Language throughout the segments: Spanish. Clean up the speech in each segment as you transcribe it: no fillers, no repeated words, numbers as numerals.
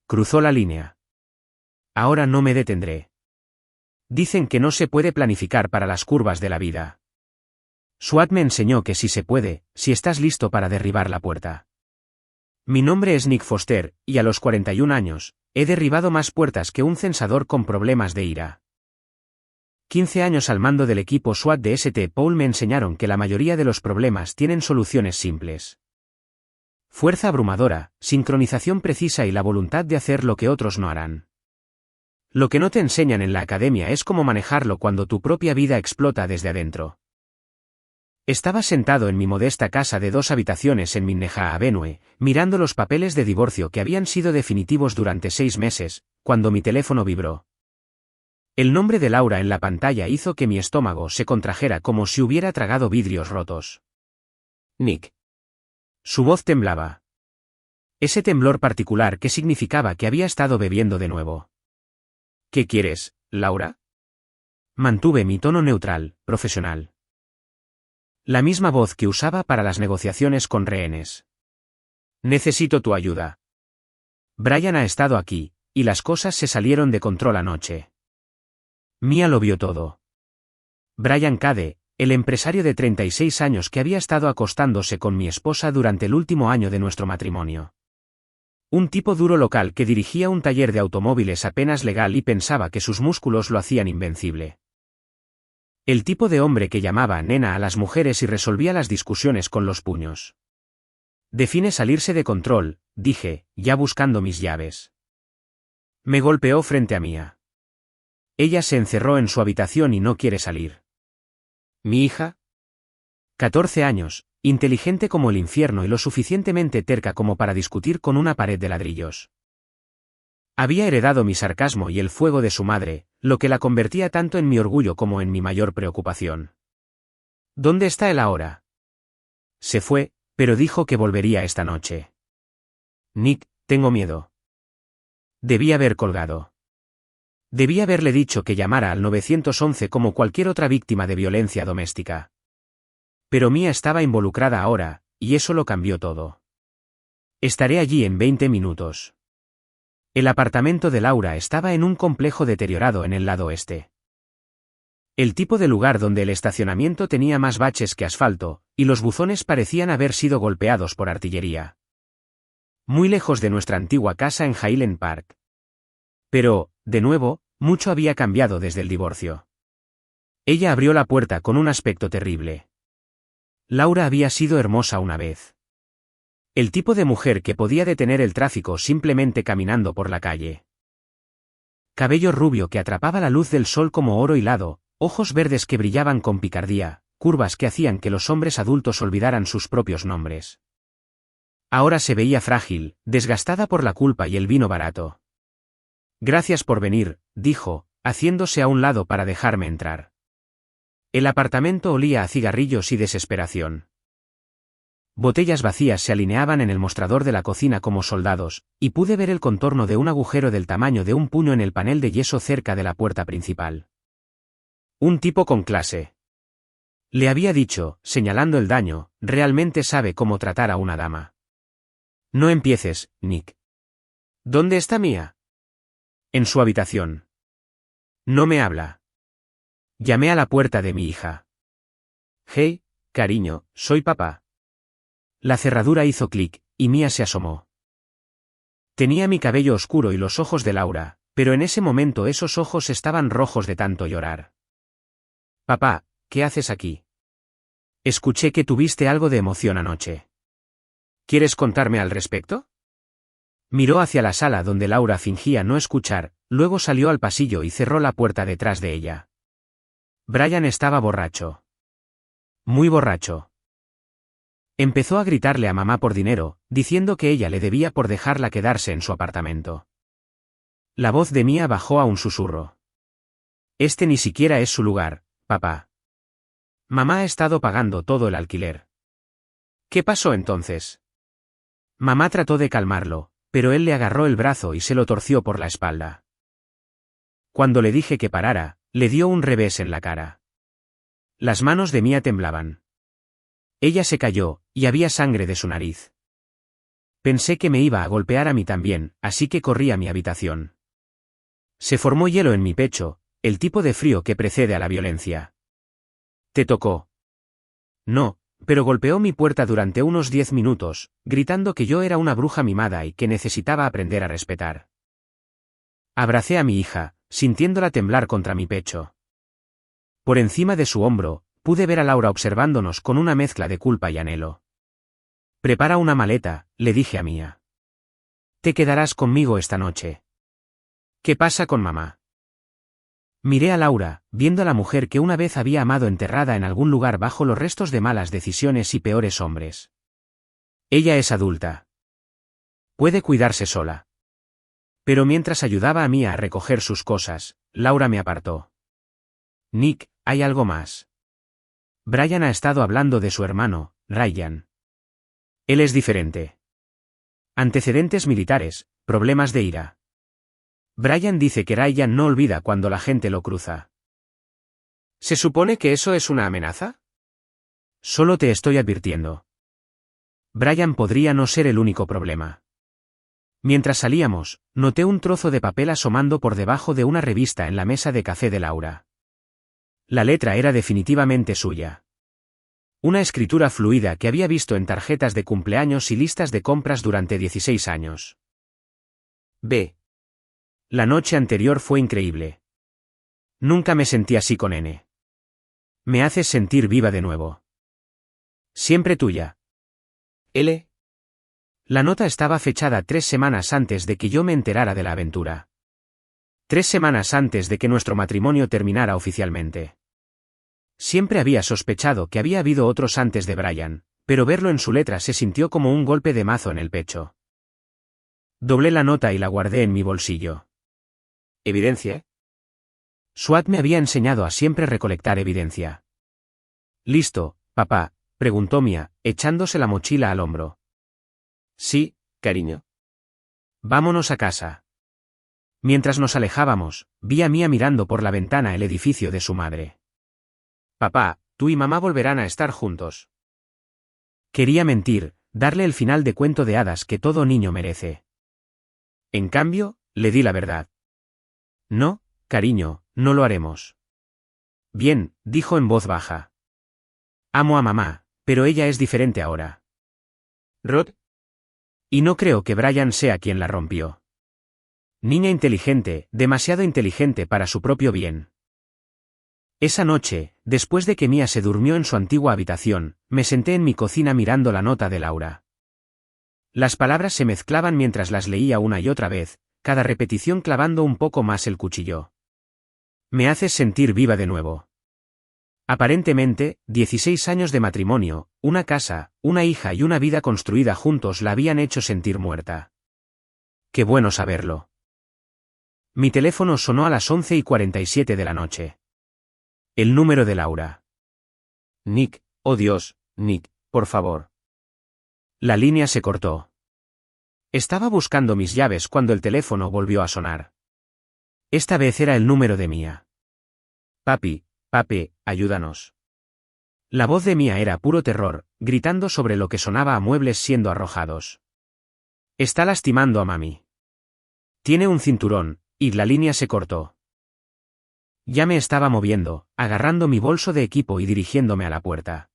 Cruzó la línea. Ahora no me detendré. Dicen que no se puede planificar para las curvas de la vida. Swat me enseñó que sí se puede, si estás listo para derribar la puerta. Mi nombre es Nick Foster, y a los 41 años, he derribado más puertas que un censador con problemas de ira. 15 años al mando del equipo SWAT de St. Paul me enseñaron que la mayoría de los problemas tienen soluciones simples. Fuerza abrumadora, sincronización precisa y la voluntad de hacer lo que otros no harán. Lo que no te enseñan en la academia es cómo manejarlo cuando tu propia vida explota desde adentro. Estaba sentado en mi modesta casa de 2 habitaciones en Minnehaha Avenue, mirando los papeles de divorcio que habían sido definitivos durante 6 meses, cuando mi teléfono vibró. El nombre de Laura en la pantalla hizo que mi estómago se contrajera como si hubiera tragado vidrios rotos. Nick. Su voz temblaba. Ese temblor particular que significaba que había estado bebiendo de nuevo. ¿Qué quieres, Laura? Mantuve mi tono neutral, profesional. La misma voz que usaba para las negociaciones con rehenes. Necesito tu ayuda. Brian ha estado aquí, y las cosas se salieron de control anoche. Mia lo vio todo. Brian Cade, el empresario de 36 años que había estado acostándose con mi esposa durante el último año de nuestro matrimonio. Un tipo duro local que dirigía un taller de automóviles apenas legal y pensaba que sus músculos lo hacían invencible. El tipo de hombre que llamaba nena a las mujeres y resolvía las discusiones con los puños. Define salirse de control, dije, ya buscando mis llaves. Me golpeó frente a Mia. Ella se encerró en su habitación y no quiere salir. ¿Mi hija? 14 años, inteligente como el infierno y lo suficientemente terca como para discutir con una pared de ladrillos. Había heredado mi sarcasmo y el fuego de su madre, lo que la convertía tanto en mi orgullo como en mi mayor preocupación. ¿Dónde está él ahora? Se fue, pero dijo que volvería esta noche. Nick, tengo miedo. Debí haber colgado. Debí haberle dicho que llamara al 911 como cualquier otra víctima de violencia doméstica. Pero Mia estaba involucrada ahora, y eso lo cambió todo. Estaré allí en 20 minutos. El apartamento de Laura estaba en un complejo deteriorado en el lado oeste. El tipo de lugar donde el estacionamiento tenía más baches que asfalto, y los buzones parecían haber sido golpeados por artillería. Muy lejos de nuestra antigua casa en Highland Park. Pero, de nuevo, mucho había cambiado desde el divorcio. Ella abrió la puerta con un aspecto terrible. Laura había sido hermosa una vez. El tipo de mujer que podía detener el tráfico simplemente caminando por la calle. Cabello rubio que atrapaba la luz del sol como oro hilado, ojos verdes que brillaban con picardía, curvas que hacían que los hombres adultos olvidaran sus propios nombres. Ahora se veía frágil, desgastada por la culpa y el vino barato. Gracias por venir, dijo, haciéndose a un lado para dejarme entrar. El apartamento olía a cigarrillos y desesperación. Botellas vacías se alineaban en el mostrador de la cocina como soldados, y pude ver el contorno de un agujero del tamaño de un puño en el panel de yeso cerca de la puerta principal. Un tipo con clase. Le había dicho, señalando el daño, realmente sabe cómo tratar a una dama. No empieces, Nick. ¿Dónde está Mia? En su habitación. No me habla. Llamé a la puerta de mi hija. Hey, cariño, soy papá. La cerradura hizo clic, y Mia se asomó. Tenía mi cabello oscuro y los ojos de Laura, pero en ese momento esos ojos estaban rojos de tanto llorar. Papá, ¿qué haces aquí? Escuché que tuviste algo de emoción anoche. ¿Quieres contarme al respecto? Miró hacia la sala donde Laura fingía no escuchar, luego salió al pasillo y cerró la puerta detrás de ella. Brian estaba borracho. Muy borracho. Empezó a gritarle a mamá por dinero, diciendo que ella le debía por dejarla quedarse en su apartamento. La voz de Mia bajó a un susurro. Este ni siquiera es su lugar, papá. Mamá ha estado pagando todo el alquiler. ¿Qué pasó entonces? Mamá trató de calmarlo, pero él le agarró el brazo y se lo torció por la espalda. Cuando le dije que parara, le dio un revés en la cara. Las manos de Mia temblaban. Ella se cayó, y había sangre de su nariz. Pensé que me iba a golpear a mí también, así que corrí a mi habitación. Se formó hielo en mi pecho, el tipo de frío que precede a la violencia. ¿Te tocó? No, pero golpeó mi puerta durante unos 10 minutos, gritando que yo era una bruja mimada y que necesitaba aprender a respetar. Abracé a mi hija, sintiéndola temblar contra mi pecho. Por encima de su hombro, pude ver a Laura observándonos con una mezcla de culpa y anhelo. Prepara una maleta, le dije a Mia. Te quedarás conmigo esta noche. ¿Qué pasa con mamá? Miré a Laura, viendo a la mujer que una vez había amado enterrada en algún lugar bajo los restos de malas decisiones y peores hombres. Ella es adulta. Puede cuidarse sola. Pero mientras ayudaba a Mia a recoger sus cosas, Laura me apartó. Nick, hay algo más. Brian ha estado hablando de su hermano, Ryan. Él es diferente. Antecedentes militares, problemas de ira. Brian dice que Ryan no olvida cuando la gente lo cruza. ¿Se supone que eso es una amenaza? Solo te estoy advirtiendo. Brian podría no ser el único problema. Mientras salíamos, noté un trozo de papel asomando por debajo de una revista en la mesa de café de Laura. La letra era definitivamente suya. Una escritura fluida que había visto en tarjetas de cumpleaños y listas de compras durante 16 años. B. La noche anterior fue increíble. Nunca me sentí así con N. Me haces sentir viva de nuevo. Siempre tuya. L. La nota estaba fechada 3 semanas antes de que yo me enterara de la aventura. 3 semanas antes de que nuestro matrimonio terminara oficialmente. Siempre había sospechado que había habido otros antes de Brian, pero verlo en su letra se sintió como un golpe de mazo en el pecho. Doblé la nota y la guardé en mi bolsillo. ¿Evidencia? SWAT me había enseñado a siempre recolectar evidencia. ¿Listo, papá?, preguntó Mia, echándose la mochila al hombro. Sí, cariño. Vámonos a casa. Mientras nos alejábamos, vi a Mia mirando por la ventana el edificio de su madre. Papá, tú y mamá volverán a estar juntos. Quería mentir, darle el final de cuento de hadas que todo niño merece. En cambio, le di la verdad. No, cariño, no lo haremos. Bien, dijo en voz baja. Amo a mamá, pero ella es diferente ahora. Rod. Y no creo que Brian sea quien la rompió. Niña inteligente, demasiado inteligente para su propio bien. Esa noche, después de que Mia se durmió en su antigua habitación, me senté en mi cocina mirando la nota de Laura. Las palabras se mezclaban mientras las leía una y otra vez, cada repetición clavando un poco más el cuchillo. Me haces sentir viva de nuevo. Aparentemente, 16 años de matrimonio, una casa, una hija y una vida construida juntos la habían hecho sentir muerta. Qué bueno saberlo. Mi teléfono sonó a las 11:47 de la noche. El número de Laura. Nick, oh Dios, Nick, por favor. La línea se cortó. Estaba buscando mis llaves cuando el teléfono volvió a sonar. Esta vez era el número de Mia. Papi, ayúdanos. La voz de Mia era puro terror, gritando sobre lo que sonaba a muebles siendo arrojados. Está lastimando a mami. Tiene un cinturón, y la línea se cortó. Ya me estaba moviendo, agarrando mi bolso de equipo y dirigiéndome a la puerta.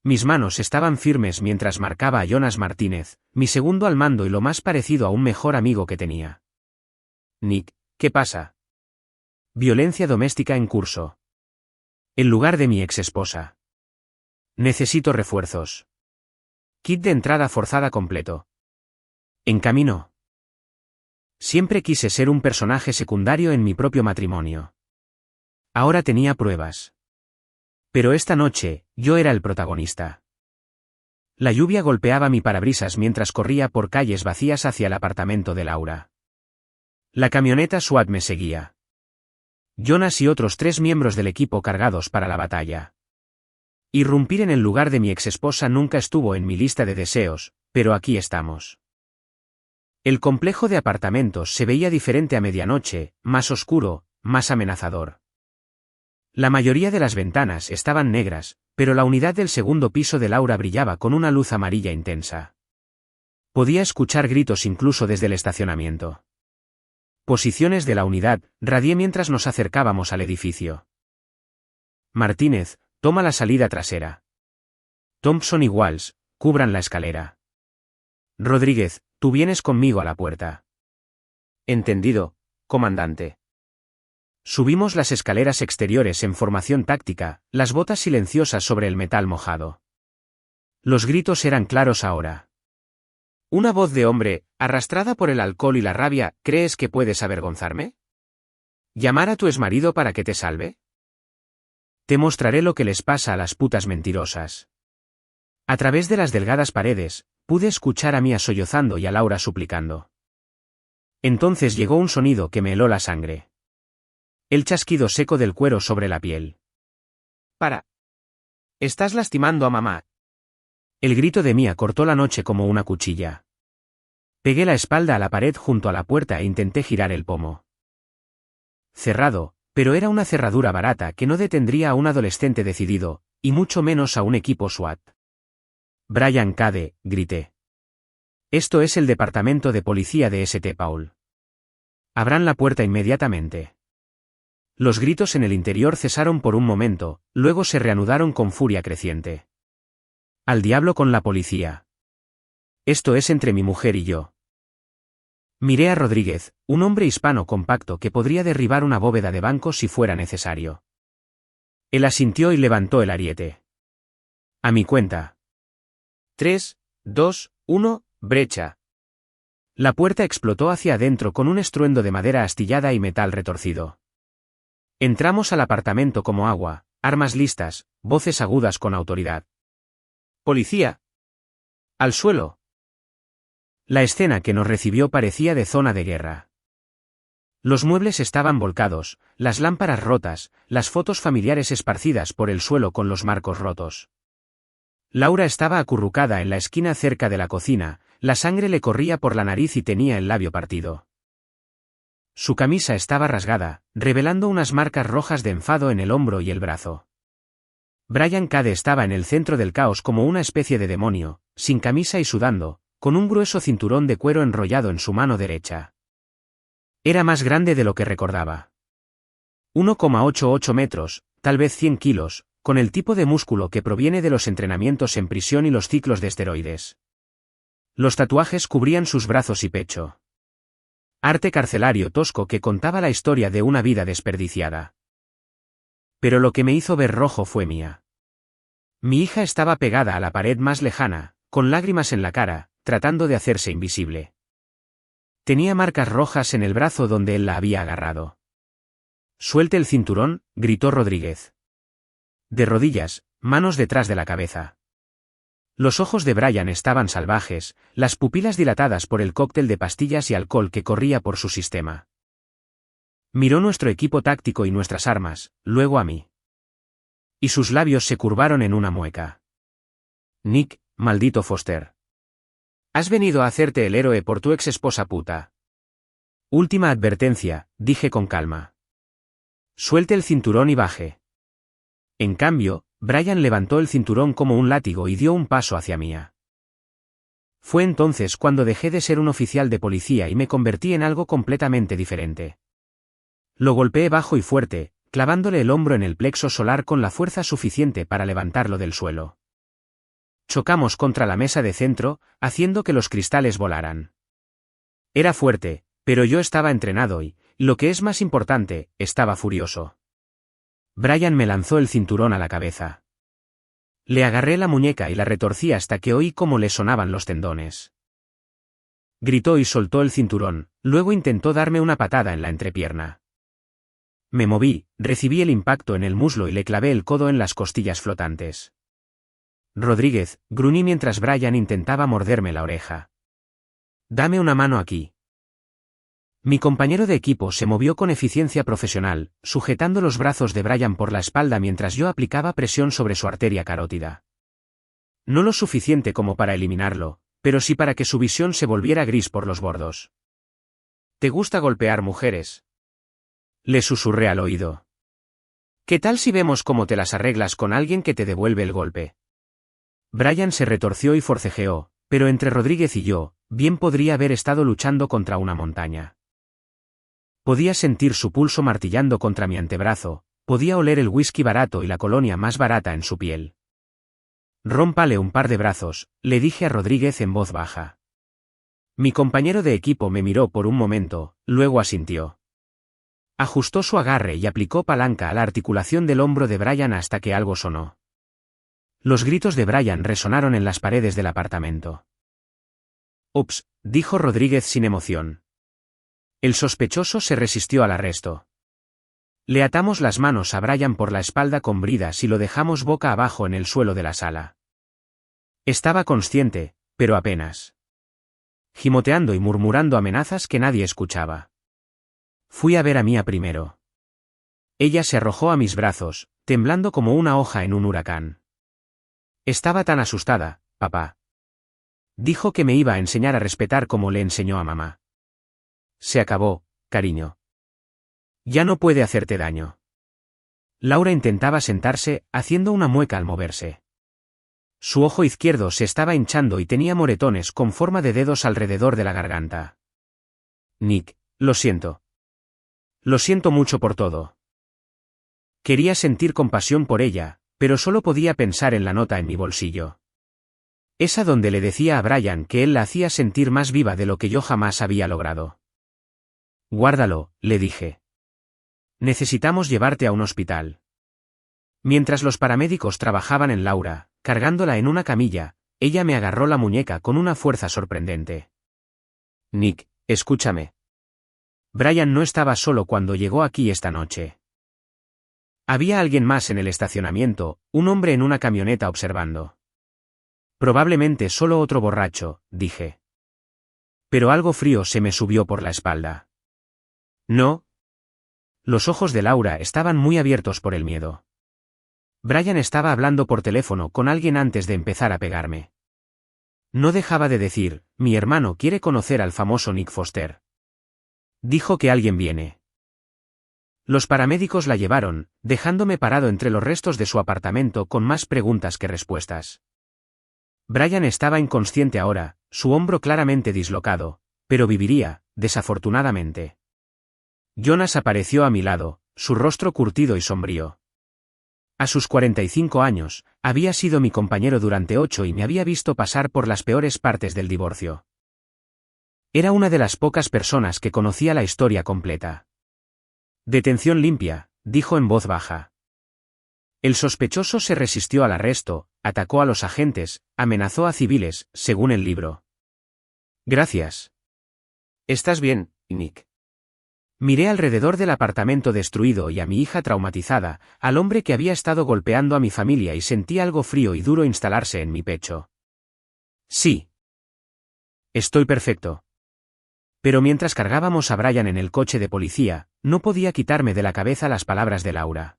Mis manos estaban firmes mientras marcaba a Jonas Martínez, mi segundo al mando y lo más parecido a un mejor amigo que tenía. Nick, ¿qué pasa? Violencia doméstica en curso. En lugar de mi exesposa. Necesito refuerzos. Kit de entrada forzada completo. En camino. Siempre quise ser un personaje secundario en mi propio matrimonio. Ahora tenía pruebas. Pero esta noche, yo era el protagonista. La lluvia golpeaba mi parabrisas mientras corría por calles vacías hacia el apartamento de Laura. La camioneta SWAT me seguía. Jonas y otros 3 miembros del equipo cargados para la batalla. Irrumpir en el lugar de mi exesposa nunca estuvo en mi lista de deseos, pero aquí estamos. El complejo de apartamentos se veía diferente a medianoche, más oscuro, más amenazador. La mayoría de las ventanas estaban negras, pero la unidad del segundo piso de Laura brillaba con una luz amarilla intensa. Podía escuchar gritos incluso desde el estacionamiento. Posiciones de la unidad, radié mientras nos acercábamos al edificio. Martínez, toma la salida trasera. Thompson y Walsh, cubran la escalera. Rodríguez, tú vienes conmigo a la puerta. Entendido, comandante. Subimos las escaleras exteriores en formación táctica, las botas silenciosas sobre el metal mojado. Los gritos eran claros ahora. Una voz de hombre, arrastrada por el alcohol y la rabia. ¿Crees que puedes avergonzarme? ¿Llamar a tu exmarido para que te salve? Te mostraré lo que les pasa a las putas mentirosas. A través de las delgadas paredes, pude escuchar a Mia sollozando y a Laura suplicando. Entonces llegó un sonido que me heló la sangre. El chasquido seco del cuero sobre la piel. Para. Estás lastimando a mamá. El grito de Mia cortó la noche como una cuchilla. Pegué la espalda a la pared junto a la puerta e intenté girar el pomo. Cerrado, pero era una cerradura barata que no detendría a un adolescente decidido, y mucho menos a un equipo SWAT. Brian Cade, grité. Esto es el departamento de policía de St. Paul. Abran la puerta inmediatamente. Los gritos en el interior cesaron por un momento, luego se reanudaron con furia creciente. Al diablo con la policía. Esto es entre mi mujer y yo. Miré a Rodríguez, un hombre hispano compacto que podría derribar una bóveda de banco si fuera necesario. Él asintió y levantó el ariete. A mi cuenta. 3, 2, 1, brecha. La puerta explotó hacia adentro con un estruendo de madera astillada y metal retorcido. Entramos al apartamento como agua, armas listas, voces agudas con autoridad. Policía. Al suelo. La escena que nos recibió parecía de zona de guerra. Los muebles estaban volcados, las lámparas rotas, las fotos familiares esparcidas por el suelo con los marcos rotos. Laura estaba acurrucada en la esquina cerca de la cocina, la sangre le corría por la nariz y tenía el labio partido. Su camisa estaba rasgada, revelando unas marcas rojas de enfado en el hombro y el brazo. Brian Cade estaba en el centro del caos como una especie de demonio, sin camisa y sudando, con un grueso cinturón de cuero enrollado en su mano derecha. Era más grande de lo que recordaba. 1,88 metros, tal vez 100 kilos, con el tipo de músculo que proviene de los entrenamientos en prisión y los ciclos de esteroides. Los tatuajes cubrían sus brazos y pecho. Arte carcelario tosco que contaba la historia de una vida desperdiciada. Pero lo que me hizo ver rojo fue Mia. Mi hija estaba pegada a la pared más lejana, con lágrimas en la cara, tratando de hacerse invisible. Tenía marcas rojas en el brazo donde él la había agarrado. «Suelte el cinturón», gritó Rodríguez. De rodillas, manos detrás de la cabeza. Los ojos de Brian estaban salvajes, las pupilas dilatadas por el cóctel de pastillas y alcohol que corría por su sistema. Miró nuestro equipo táctico y nuestras armas, luego a mí. Y sus labios se curvaron en una mueca. «Nick, maldito Foster. Has venido a hacerte el héroe por tu ex esposa puta». «Última advertencia», dije con calma. «Suelte el cinturón y baje». En cambio, Brian levantó el cinturón como un látigo y dio un paso hacia Mia. Fue entonces cuando dejé de ser un oficial de policía y me convertí en algo completamente diferente. Lo golpeé bajo y fuerte, clavándole el hombro en el plexo solar con la fuerza suficiente para levantarlo del suelo. Chocamos contra la mesa de centro, haciendo que los cristales volaran. Era fuerte, pero yo estaba entrenado y, lo que es más importante, estaba furioso. Brian me lanzó el cinturón a la cabeza. Le agarré la muñeca y la retorcí hasta que oí cómo le sonaban los tendones. Gritó y soltó el cinturón, luego intentó darme una patada en la entrepierna. Me moví, recibí el impacto en el muslo y le clavé el codo en las costillas flotantes. Rodríguez, gruñí mientras Brian intentaba morderme la oreja. «Dame una mano aquí». Mi compañero de equipo se movió con eficiencia profesional, sujetando los brazos de Brian por la espalda mientras yo aplicaba presión sobre su arteria carótida. No lo suficiente como para eliminarlo, pero sí para que su visión se volviera gris por los bordos. «¿Te gusta golpear mujeres?», le susurré al oído. «¿Qué tal si vemos cómo te las arreglas con alguien que te devuelve el golpe?». Brian se retorció y forcejeó, pero entre Rodríguez y yo, Bien podría haber estado luchando contra una montaña. Podía sentir su pulso martillando contra mi antebrazo, podía oler el whisky barato y la colonia más barata en su piel. Rómpale un par de brazos, le dije a Rodríguez en voz baja. Mi compañero de equipo me miró por un momento, luego asintió. Ajustó su agarre y aplicó palanca a la articulación del hombro de Brian hasta que algo sonó. Los gritos de Brian resonaron en las paredes del apartamento. «Ups», dijo Rodríguez sin emoción. El sospechoso se resistió al arresto. Le atamos las manos a Brian por la espalda con bridas y lo dejamos boca abajo en el suelo de la sala. Estaba consciente, pero apenas. Gimoteando y murmurando amenazas que nadie escuchaba. Fui a ver a Mía primero. Ella se arrojó a mis brazos, temblando como una hoja en un huracán. Estaba tan asustada, papá. Dijo que me iba a enseñar a respetar como le enseñó a mamá. Se acabó, cariño. Ya no puede hacerte daño. Laura intentaba sentarse, haciendo una mueca al moverse. Su ojo izquierdo se estaba hinchando y tenía moretones con forma de dedos alrededor de la garganta. Nick, lo siento. Lo siento mucho por todo. Quería sentir compasión por ella, pero solo podía pensar en la nota en mi bolsillo. Esa donde le decía a Brian que él la hacía sentir más viva de lo que yo jamás había logrado. Guárdalo, le dije. Necesitamos llevarte a un hospital. Mientras los paramédicos trabajaban en Laura, cargándola en una camilla, ella me agarró la muñeca con una fuerza sorprendente. Nick, escúchame. Brian no estaba solo cuando llegó aquí esta noche. Había alguien más en el estacionamiento, un hombre en una camioneta observando. Probablemente solo otro borracho, dije. Pero algo frío se me subió por la espalda. No. Los ojos de Laura estaban muy abiertos por el miedo. Brian estaba hablando por teléfono con alguien antes de empezar a pegarme. No dejaba de decir, mi hermano quiere conocer al famoso Nick Foster. Dijo que alguien viene. Los paramédicos la llevaron, dejándome parado entre los restos de su apartamento con más preguntas que respuestas. Brian estaba inconsciente ahora, su hombro claramente dislocado, pero viviría, desafortunadamente. Jonas apareció a mi lado, su rostro curtido y sombrío. A sus 45 años, había sido mi compañero durante 8 y me había visto pasar por las peores partes del divorcio. Era una de las pocas personas que conocía la historia completa. Detención limpia, dijo en voz baja. El sospechoso se resistió al arresto, atacó a los agentes, amenazó a civiles, según el libro. Gracias. ¿Estás bien, Nick? Miré alrededor del apartamento destruido y a mi hija traumatizada, al hombre que había estado golpeando a mi familia y sentí algo frío y duro instalarse en mi pecho. Sí. Estoy perfecto. Pero mientras cargábamos a Brian en el coche de policía, no podía quitarme de la cabeza las palabras de Laura.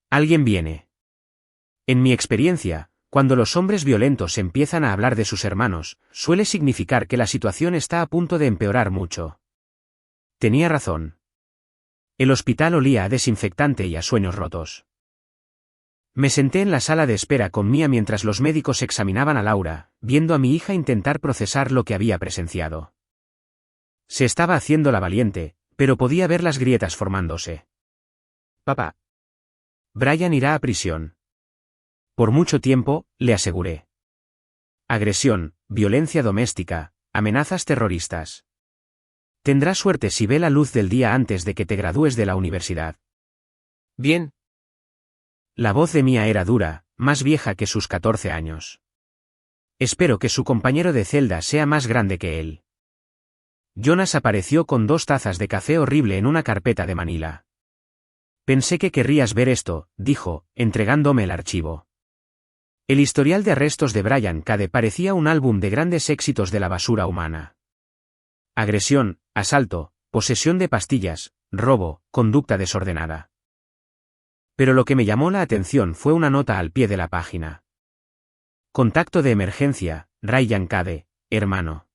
Alguien viene. En mi experiencia, cuando los hombres violentos empiezan a hablar de sus hermanos, suele significar que la situación está a punto de empeorar mucho. Tenía razón. El hospital olía a desinfectante y a sueños rotos. Me senté en la sala de espera con Mía mientras los médicos examinaban a Laura, viendo a mi hija intentar procesar lo que había presenciado. Se estaba haciendo la valiente, pero podía ver las grietas formándose. Papá. Brian irá a prisión. Por mucho tiempo, le aseguré. Agresión, violencia doméstica, amenazas terroristas. Tendrás suerte si ve la luz del día antes de que te gradúes de la universidad. Bien. La voz de Mía era dura, más vieja que sus 14 años. Espero que su compañero de celda sea más grande que él. Jonas apareció con 2 tazas de café horrible en una carpeta de Manila. Pensé que querrías ver esto, dijo, entregándome el archivo. El historial de arrestos de Brian Cade parecía un álbum de grandes éxitos de la basura humana. Agresión, asalto, posesión de pastillas, robo, conducta desordenada. Pero lo que me llamó la atención fue una nota al pie de la página. Contacto de emergencia, Brian Cade, hermano.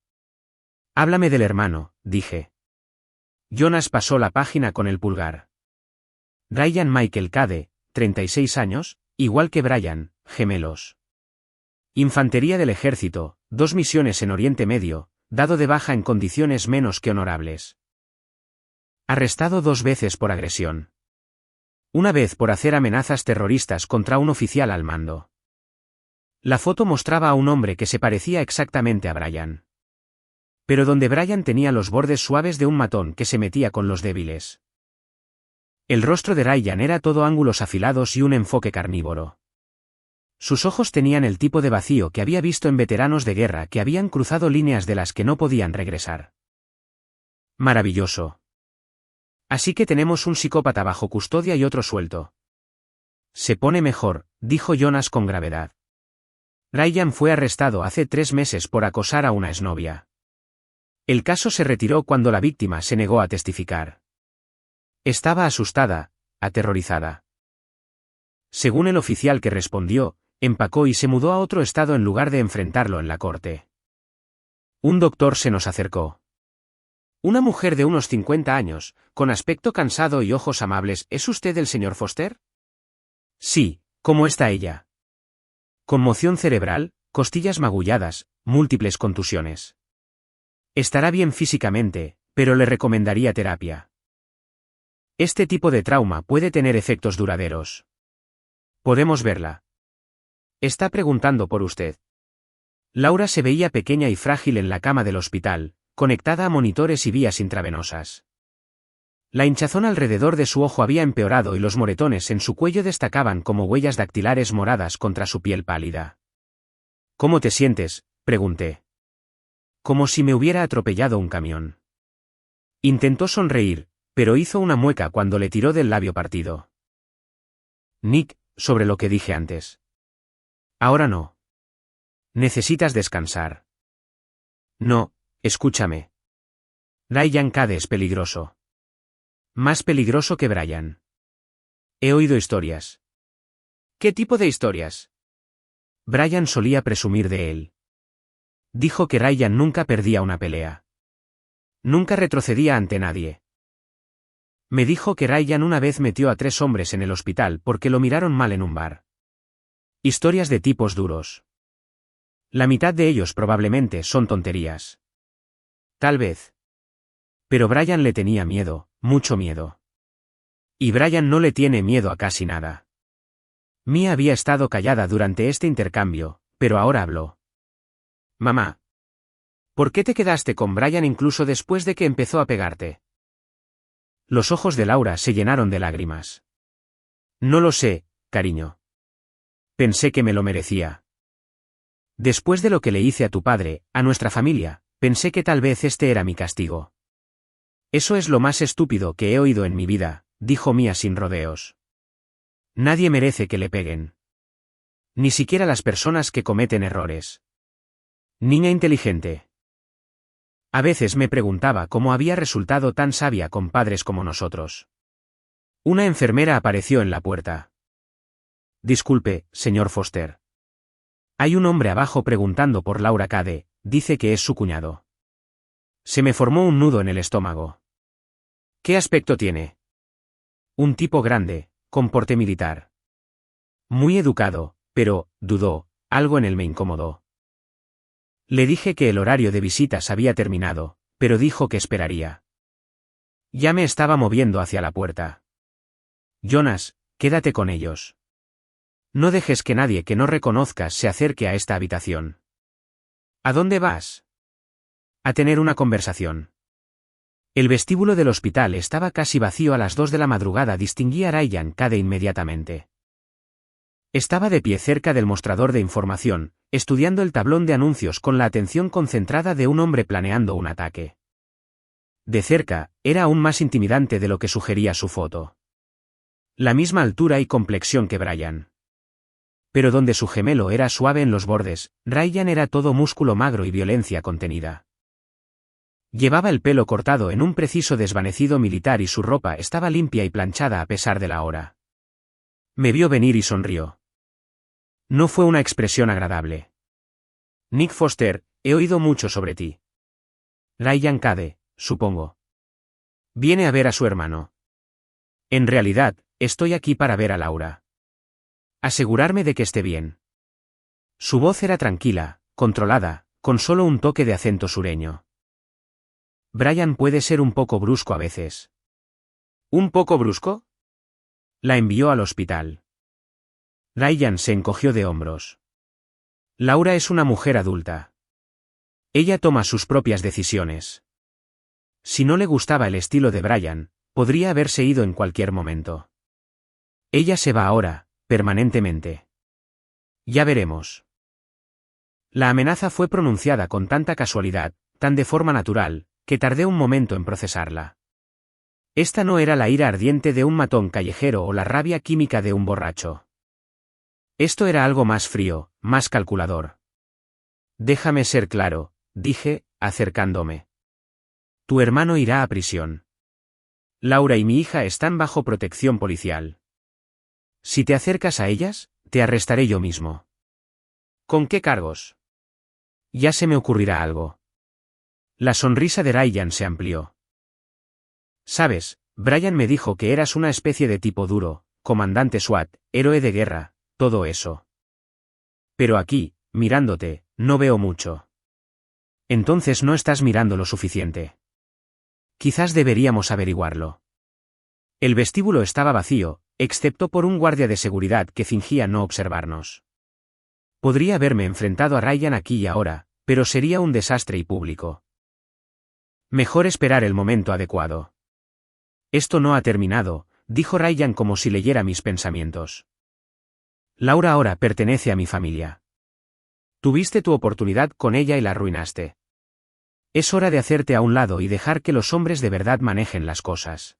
Háblame del hermano, dije. Jonas pasó la página con el pulgar. Ryan Michael Cade, 36 años, igual que Brian, gemelos. Infantería del Ejército, 2 misiones en Oriente Medio, dado de baja en condiciones menos que honorables. Arrestado 2 veces por agresión. Una vez por hacer amenazas terroristas contra un oficial al mando. La foto mostraba a un hombre que se parecía exactamente a Brian. Pero donde Brian tenía los bordes suaves de un matón que se metía con los débiles. El rostro de Ryan era todo ángulos afilados y un enfoque carnívoro. Sus ojos tenían el tipo de vacío que había visto en veteranos de guerra que habían cruzado líneas de las que no podían regresar. Maravilloso. Así que tenemos un psicópata bajo custodia y otro suelto. Se pone mejor, dijo Jonas con gravedad. Ryan fue arrestado hace 3 meses por acosar a una exnovia. El caso se retiró cuando la víctima se negó a testificar. Estaba asustada, aterrorizada. Según el oficial que respondió, empacó y se mudó a otro estado en lugar de enfrentarlo en la corte. Un doctor se nos acercó. Una mujer de unos 50 años, con aspecto cansado y ojos amables. ¿Es usted el señor Foster? Sí, ¿cómo está ella? Conmoción cerebral, costillas magulladas, múltiples contusiones. Estará bien físicamente, pero le recomendaría terapia. Este tipo de trauma puede tener efectos duraderos. Podemos verla. Está preguntando por usted. Laura se veía pequeña y frágil en la cama del hospital, conectada a monitores y vías intravenosas. La hinchazón alrededor de su ojo había empeorado y los moretones en su cuello destacaban como huellas dactilares moradas contra su piel pálida. ¿Cómo te sientes?, pregunté. Como si me hubiera atropellado un camión. Intentó sonreír, pero hizo una mueca cuando le tiró del labio partido. Nick, sobre lo que dije antes. Ahora no. Necesitas descansar. No, escúchame. Ryan Cade es peligroso. Más peligroso que Brian. He oído historias. ¿Qué tipo de historias? Brian solía presumir de él. Dijo que Ryan nunca perdía una pelea. Nunca retrocedía ante nadie. Me dijo que Ryan una vez metió a 3 hombres en el hospital porque lo miraron mal en un bar. Historias de tipos duros. La mitad de ellos probablemente son tonterías. Tal vez. Pero Brian le tenía miedo, mucho miedo. Y Brian no le tiene miedo a casi nada. Mia había estado callada durante este intercambio, pero ahora habló. Mamá. ¿Por qué te quedaste con Brian incluso después de que empezó a pegarte? Los ojos de Laura se llenaron de lágrimas. No lo sé, cariño. Pensé que me lo merecía. Después de lo que le hice a tu padre, a nuestra familia, pensé que tal vez este era mi castigo. Eso es lo más estúpido que he oído en mi vida, dijo Mia sin rodeos. Nadie merece que le peguen. Ni siquiera las personas que cometen errores. Niña inteligente. A veces me preguntaba cómo había resultado tan sabia con padres como nosotros. Una enfermera apareció en la puerta. Disculpe, señor Foster. Hay un hombre abajo preguntando por Laura Cade, dice que es su cuñado. Se me formó un nudo en el estómago. ¿Qué aspecto tiene? Un tipo grande, con porte militar. Muy educado, pero, dudó, algo en él me incomodó. Le dije que el horario de visitas había terminado, pero dijo que esperaría. Ya me estaba moviendo hacia la puerta. Jonas, quédate con ellos. No dejes que nadie que no reconozcas se acerque a esta habitación. ¿A dónde vas? A tener una conversación. El vestíbulo del hospital estaba casi vacío a las 2 de la madrugada. Distinguí a Ryan Cade inmediatamente. Estaba de pie cerca del mostrador de información, estudiando el tablón de anuncios con la atención concentrada de un hombre planeando un ataque. De cerca, era aún más intimidante de lo que sugería su foto. La misma altura y complexión que Brian. Pero donde su gemelo era suave en los bordes, Ryan era todo músculo magro y violencia contenida. Llevaba el pelo cortado en un preciso desvanecido militar y su ropa estaba limpia y planchada a pesar de la hora. Me vio venir y sonrió. No fue una expresión agradable. Nick Foster, he oído mucho sobre ti. Ryan Cade, supongo. Viene a ver a su hermano. En realidad, estoy aquí para ver a Laura. Asegurarme de que esté bien. Su voz era tranquila, controlada, con solo un toque de acento sureño. Brian puede ser un poco brusco a veces. ¿Un poco brusco? La envió al hospital. Ryan se encogió de hombros. Laura es una mujer adulta. Ella toma sus propias decisiones. Si no le gustaba el estilo de Brian, podría haberse ido en cualquier momento. Ella se va ahora, permanentemente. Ya veremos. La amenaza fue pronunciada con tanta casualidad, tan de forma natural, que tardé un momento en procesarla. Esta no era la ira ardiente de un matón callejero o la rabia química de un borracho. Esto era algo más frío, más calculador. Déjame ser claro, dije, acercándome. Tu hermano irá a prisión. Laura y mi hija están bajo protección policial. Si te acercas a ellas, te arrestaré yo mismo. ¿Con qué cargos? Ya se me ocurrirá algo. La sonrisa de Ryan se amplió. Sabes, Brian me dijo que eras una especie de tipo duro, comandante SWAT, héroe de guerra, todo eso. Pero aquí, mirándote, no veo mucho. Entonces no estás mirando lo suficiente. Quizás deberíamos averiguarlo. El vestíbulo estaba vacío, excepto por un guardia de seguridad que fingía no observarnos. Podría haberme enfrentado a Ryan aquí y ahora, pero sería un desastre y público. Mejor esperar el momento adecuado. Esto no ha terminado, dijo Ryan como si leyera mis pensamientos. Laura ahora pertenece a mi familia. Tuviste tu oportunidad con ella y la arruinaste. Es hora de hacerte a un lado y dejar que los hombres de verdad manejen las cosas.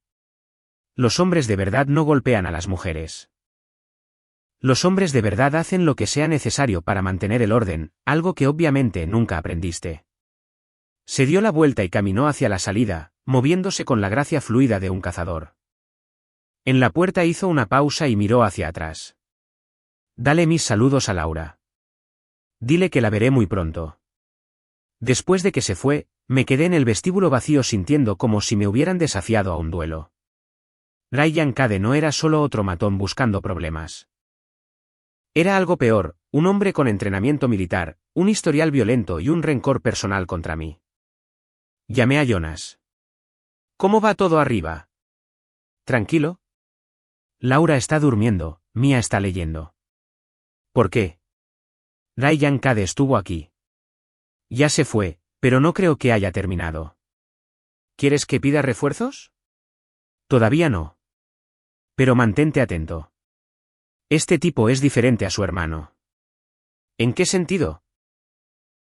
Los hombres de verdad no golpean a las mujeres. Los hombres de verdad hacen lo que sea necesario para mantener el orden, algo que obviamente nunca aprendiste. Se dio la vuelta y caminó hacia la salida, moviéndose con la gracia fluida de un cazador. En la puerta hizo una pausa y miró hacia atrás. Dale mis saludos a Laura. Dile que la veré muy pronto. Después de que se fue, me quedé en el vestíbulo vacío sintiendo como si me hubieran desafiado a un duelo. Ryan Cade no era solo otro matón buscando problemas. Era algo peor, un hombre con entrenamiento militar, un historial violento y un rencor personal contra mí. Llamé a Jonas. ¿Cómo va todo arriba? ¿Tranquilo? Laura está durmiendo, Mia está leyendo. ¿Por qué? Ryan Cade estuvo aquí. Ya se fue, pero no creo que haya terminado. ¿Quieres que pida refuerzos? Todavía no. Pero mantente atento. Este tipo es diferente a su hermano. ¿En qué sentido?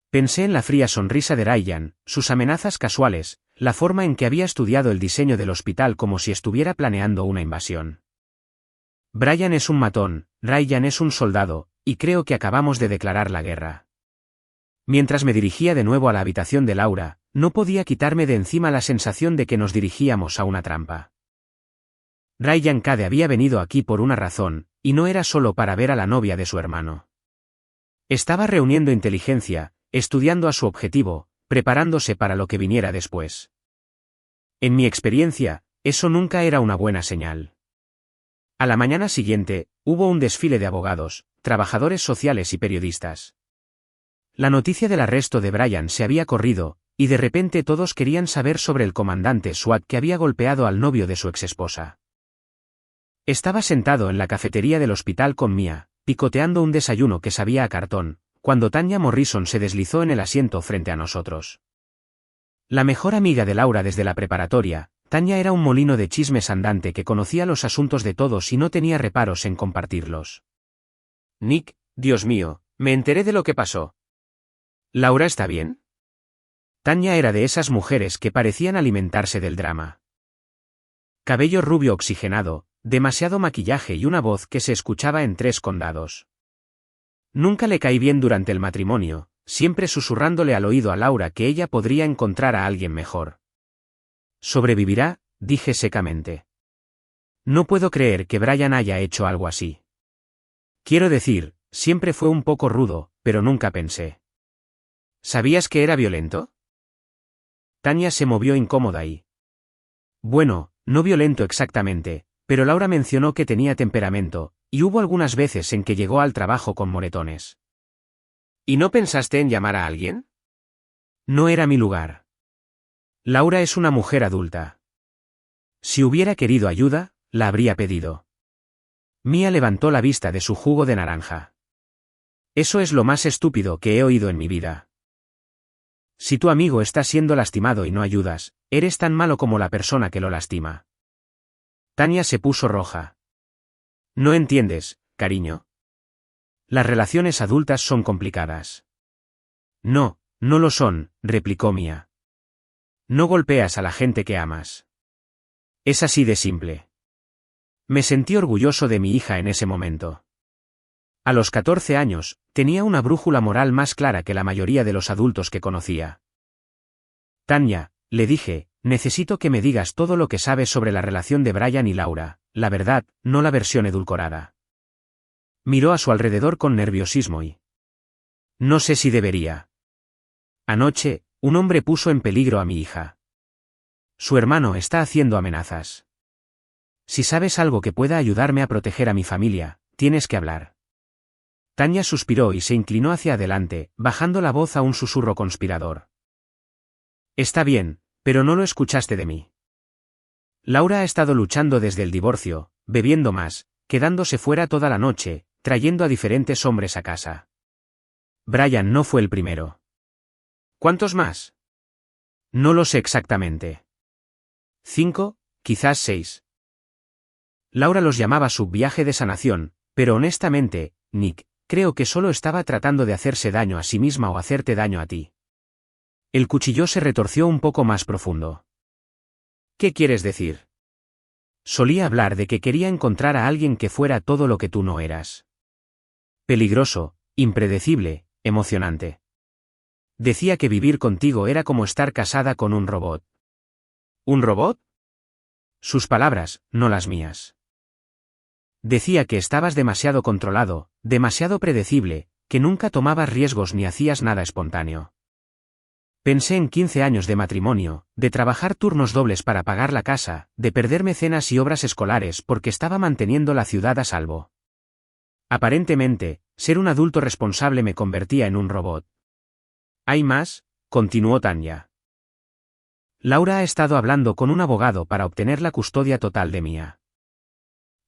Pensé en la fría sonrisa de Ryan, sus amenazas casuales, la forma en que había estudiado el diseño del hospital como si estuviera planeando una invasión. Brian es un matón, Ryan es un soldado, y creo que acabamos de declarar la guerra. Mientras me dirigía de nuevo a la habitación de Laura, no podía quitarme de encima la sensación de que nos dirigíamos a una trampa. Ryan Cade había venido aquí por una razón, y no era solo para ver a la novia de su hermano. Estaba reuniendo inteligencia, estudiando a su objetivo, preparándose para lo que viniera después. En mi experiencia, eso nunca era una buena señal. A la mañana siguiente, hubo un desfile de abogados, trabajadores sociales y periodistas. La noticia del arresto de Brian se había corrido, y de repente todos querían saber sobre el comandante SWAT que había golpeado al novio de su exesposa. Estaba sentado en la cafetería del hospital con Mia, picoteando un desayuno que sabía a cartón, cuando Tanya Morrison se deslizó en el asiento frente a nosotros. La mejor amiga de Laura desde la preparatoria, Tanya era un molino de chismes andante que conocía los asuntos de todos y no tenía reparos en compartirlos. Nick, Dios mío, me enteré de lo que pasó. ¿Laura está bien? Tanya era de esas mujeres que parecían alimentarse del drama. Cabello rubio oxigenado, demasiado maquillaje y una voz que se escuchaba en 3 condados. Nunca le caí bien durante el matrimonio, siempre susurrándole al oído a Laura que ella podría encontrar a alguien mejor. ¿Sobrevivirá?, dije secamente. No puedo creer que Brian haya hecho algo así. Quiero decir, siempre fue un poco rudo, pero nunca pensé. ¿Sabías que era violento? Tanya se movió incómoda y... Bueno, no violento exactamente, pero Laura mencionó que tenía temperamento, y hubo algunas veces en que llegó al trabajo con moretones. ¿Y no pensaste en llamar a alguien? No era mi lugar. Laura es una mujer adulta. Si hubiera querido ayuda, la habría pedido. Mia levantó la vista de su jugo de naranja. Eso es lo más estúpido que he oído en mi vida. Si tu amigo está siendo lastimado y no ayudas, eres tan malo como la persona que lo lastima. Tanya se puso roja. No entiendes, cariño. Las relaciones adultas son complicadas. No, no lo son, replicó Mia. No golpeas a la gente que amas. Es así de simple. Me sentí orgulloso de mi hija en ese momento. A los 14 años, tenía una brújula moral más clara que la mayoría de los adultos que conocía. Tanya, le dije, necesito que me digas todo lo que sabes sobre la relación de Brian y Laura, la verdad, no la versión edulcorada. Miró a su alrededor con nerviosismo y... No sé si debería. Anoche, un hombre puso en peligro a mi hija. Su hermano está haciendo amenazas. Si sabes algo que pueda ayudarme a proteger a mi familia, tienes que hablar. Tanya suspiró y se inclinó hacia adelante, bajando la voz a un susurro conspirador. Está bien, pero no lo escuchaste de mí. Laura ha estado luchando desde el divorcio, bebiendo más, quedándose fuera toda la noche, trayendo a diferentes hombres a casa. Brian no fue el primero. ¿Cuántos más? No lo sé exactamente. 5, quizás 6. Laura los llamaba su viaje de sanación, pero honestamente, Nick, creo que solo estaba tratando de hacerse daño a sí misma o hacerte daño a ti. El cuchillo se retorció un poco más profundo. ¿Qué quieres decir? Solía hablar de que quería encontrar a alguien que fuera todo lo que tú no eras. Peligroso, impredecible, emocionante. Decía que vivir contigo era como estar casada con un robot. ¿Un robot? Sus palabras, no las mías. Decía que estabas demasiado controlado, demasiado predecible, que nunca tomabas riesgos ni hacías nada espontáneo. Pensé en 15 años de matrimonio, de trabajar turnos dobles para pagar la casa, de perderme cenas y obras escolares porque estaba manteniendo la ciudad a salvo. Aparentemente, ser un adulto responsable me convertía en un robot. ¿Hay más?, continuó Tanya. Laura ha estado hablando con un abogado para obtener la custodia total de Mia.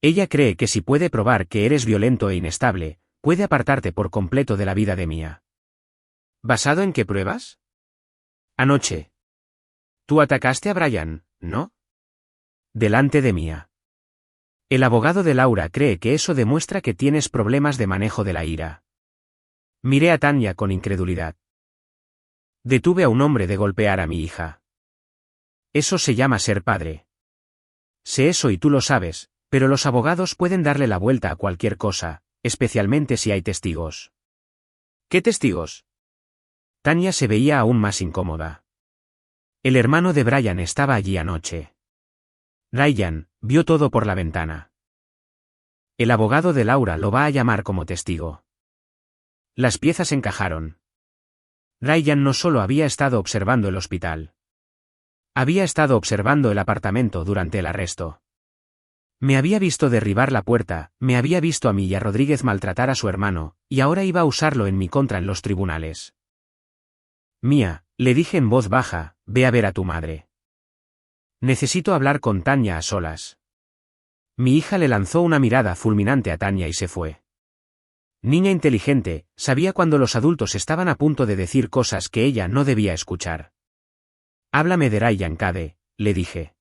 Ella cree que si puede probar que eres violento e inestable, puede apartarte por completo de la vida de Mia. ¿Basado en qué pruebas? Anoche. Tú atacaste a Brian, ¿no? Delante de Mia. El abogado de Laura cree que eso demuestra que tienes problemas de manejo de la ira. Miré a Tanya con incredulidad. Detuve a un hombre de golpear a mi hija. Eso se llama ser padre. Sé eso y tú lo sabes, pero los abogados pueden darle la vuelta a cualquier cosa, especialmente si hay testigos. ¿Qué testigos? Tanya se veía aún más incómoda. El hermano de Brian estaba allí anoche. Ryan vio todo por la ventana. El abogado de Laura lo va a llamar como testigo. Las piezas encajaron. Ryan no solo había estado observando el hospital. Había estado observando el apartamento durante el arresto. Me había visto derribar la puerta, me había visto a mí y a Rodríguez maltratar a su hermano, y ahora iba a usarlo en mi contra en los tribunales. Mia, le dije en voz baja, ve a ver a tu madre. Necesito hablar con Tanya a solas. Mi hija le lanzó una mirada fulminante a Tanya y se fue. Niña inteligente, sabía cuando los adultos estaban a punto de decir cosas que ella no debía escuchar. Háblame de Ryan Cade, le dije.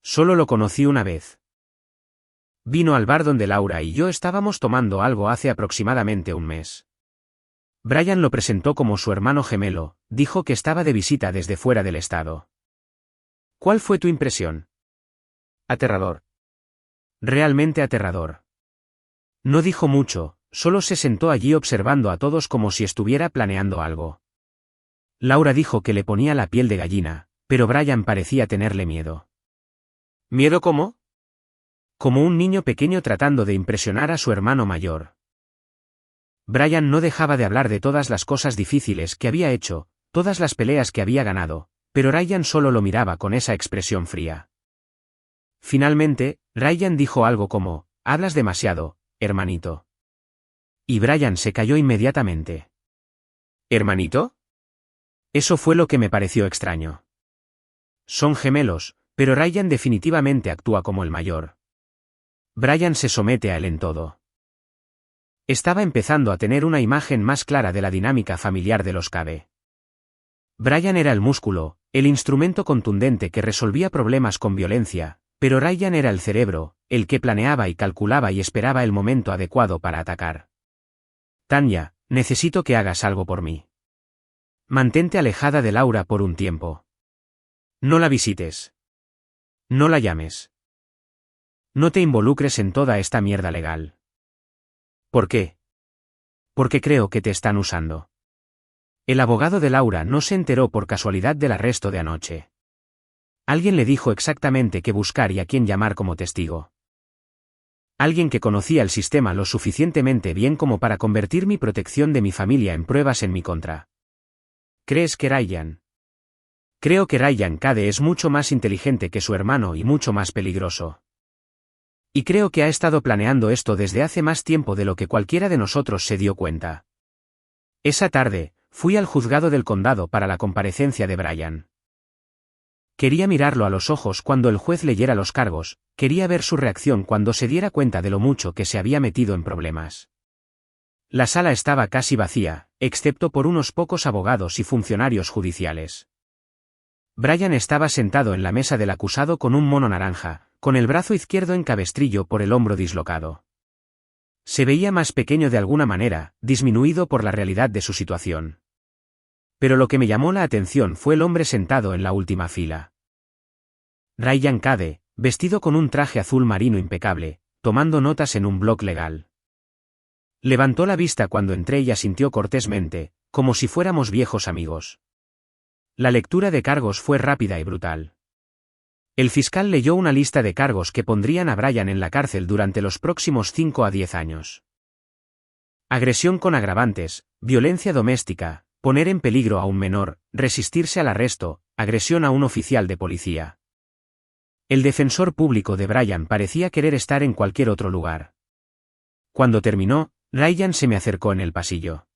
Solo lo conocí una vez. Vino al bar donde Laura y yo estábamos tomando algo hace aproximadamente un mes. Brian lo presentó como su hermano gemelo, dijo que estaba de visita desde fuera del estado. ¿Cuál fue tu impresión? Aterrador. Realmente aterrador. No dijo mucho, solo se sentó allí observando a todos como si estuviera planeando algo. Laura dijo que le ponía la piel de gallina, pero Brian parecía tenerle miedo. ¿Miedo cómo? Como un niño pequeño tratando de impresionar a su hermano mayor. Brian no dejaba de hablar de todas las cosas difíciles que había hecho, todas las peleas que había ganado, pero Ryan solo lo miraba con esa expresión fría. Finalmente, Ryan dijo algo como, hablas demasiado, hermanito. Y Brian se calló inmediatamente. ¿Hermanito? Eso fue lo que me pareció extraño. Son gemelos, pero Ryan definitivamente actúa como el mayor. Brian se somete a él en todo. Estaba empezando a tener una imagen más clara de la dinámica familiar de los Cave. Brian era el músculo, el instrumento contundente que resolvía problemas con violencia, pero Ryan era el cerebro, el que planeaba y calculaba y esperaba el momento adecuado para atacar. Tanya, necesito que hagas algo por mí. Mantente alejada de Laura por un tiempo. No la visites. No la llames. No te involucres en toda esta mierda legal. ¿Por qué? Porque creo que te están usando. El abogado de Laura no se enteró por casualidad del arresto de anoche. Alguien le dijo exactamente qué buscar y a quién llamar como testigo. Alguien que conocía el sistema lo suficientemente bien como para convertir mi protección de mi familia en pruebas en mi contra. ¿Crees que Ryan? Creo que Ryan Cade es mucho más inteligente que su hermano y mucho más peligroso. Y creo que ha estado planeando esto desde hace más tiempo de lo que cualquiera de nosotros se dio cuenta. Esa tarde, fui al juzgado del condado para la comparecencia de Brian. Quería mirarlo a los ojos cuando el juez leyera los cargos, quería ver su reacción cuando se diera cuenta de lo mucho que se había metido en problemas. La sala estaba casi vacía, excepto por unos pocos abogados y funcionarios judiciales. Brian estaba sentado en la mesa del acusado con un mono naranja, con el brazo izquierdo en cabestrillo por el hombro dislocado. Se veía más pequeño de alguna manera, disminuido por la realidad de su situación. Pero lo que me llamó la atención fue el hombre sentado en la última fila. Ryan Cade, vestido con un traje azul marino impecable, tomando notas en un bloc legal. Levantó la vista cuando entré y asintió cortésmente, como si fuéramos viejos amigos. La lectura de cargos fue rápida y brutal. El fiscal leyó una lista de cargos que pondrían a Brian en la cárcel durante los próximos 5 a 10 años. Agresión con agravantes, violencia doméstica, poner en peligro a un menor, resistirse al arresto, agresión a un oficial de policía. El defensor público de Brian parecía querer estar en cualquier otro lugar. Cuando terminó, Ryan se me acercó en el pasillo.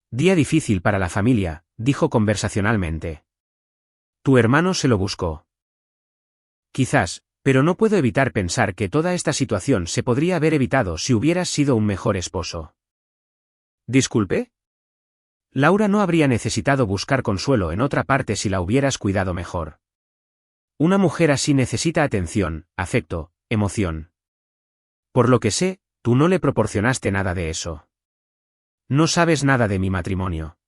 Día difícil para la familia, dijo conversacionalmente. Tu hermano se lo buscó. Quizás, pero no puedo evitar pensar que toda esta situación se podría haber evitado si hubieras sido un mejor esposo. ¿Disculpe? Laura no habría necesitado buscar consuelo en otra parte si la hubieras cuidado mejor. Una mujer así necesita atención, afecto, emoción. Por lo que sé, tú no le proporcionaste nada de eso. No sabes nada de mi matrimonio.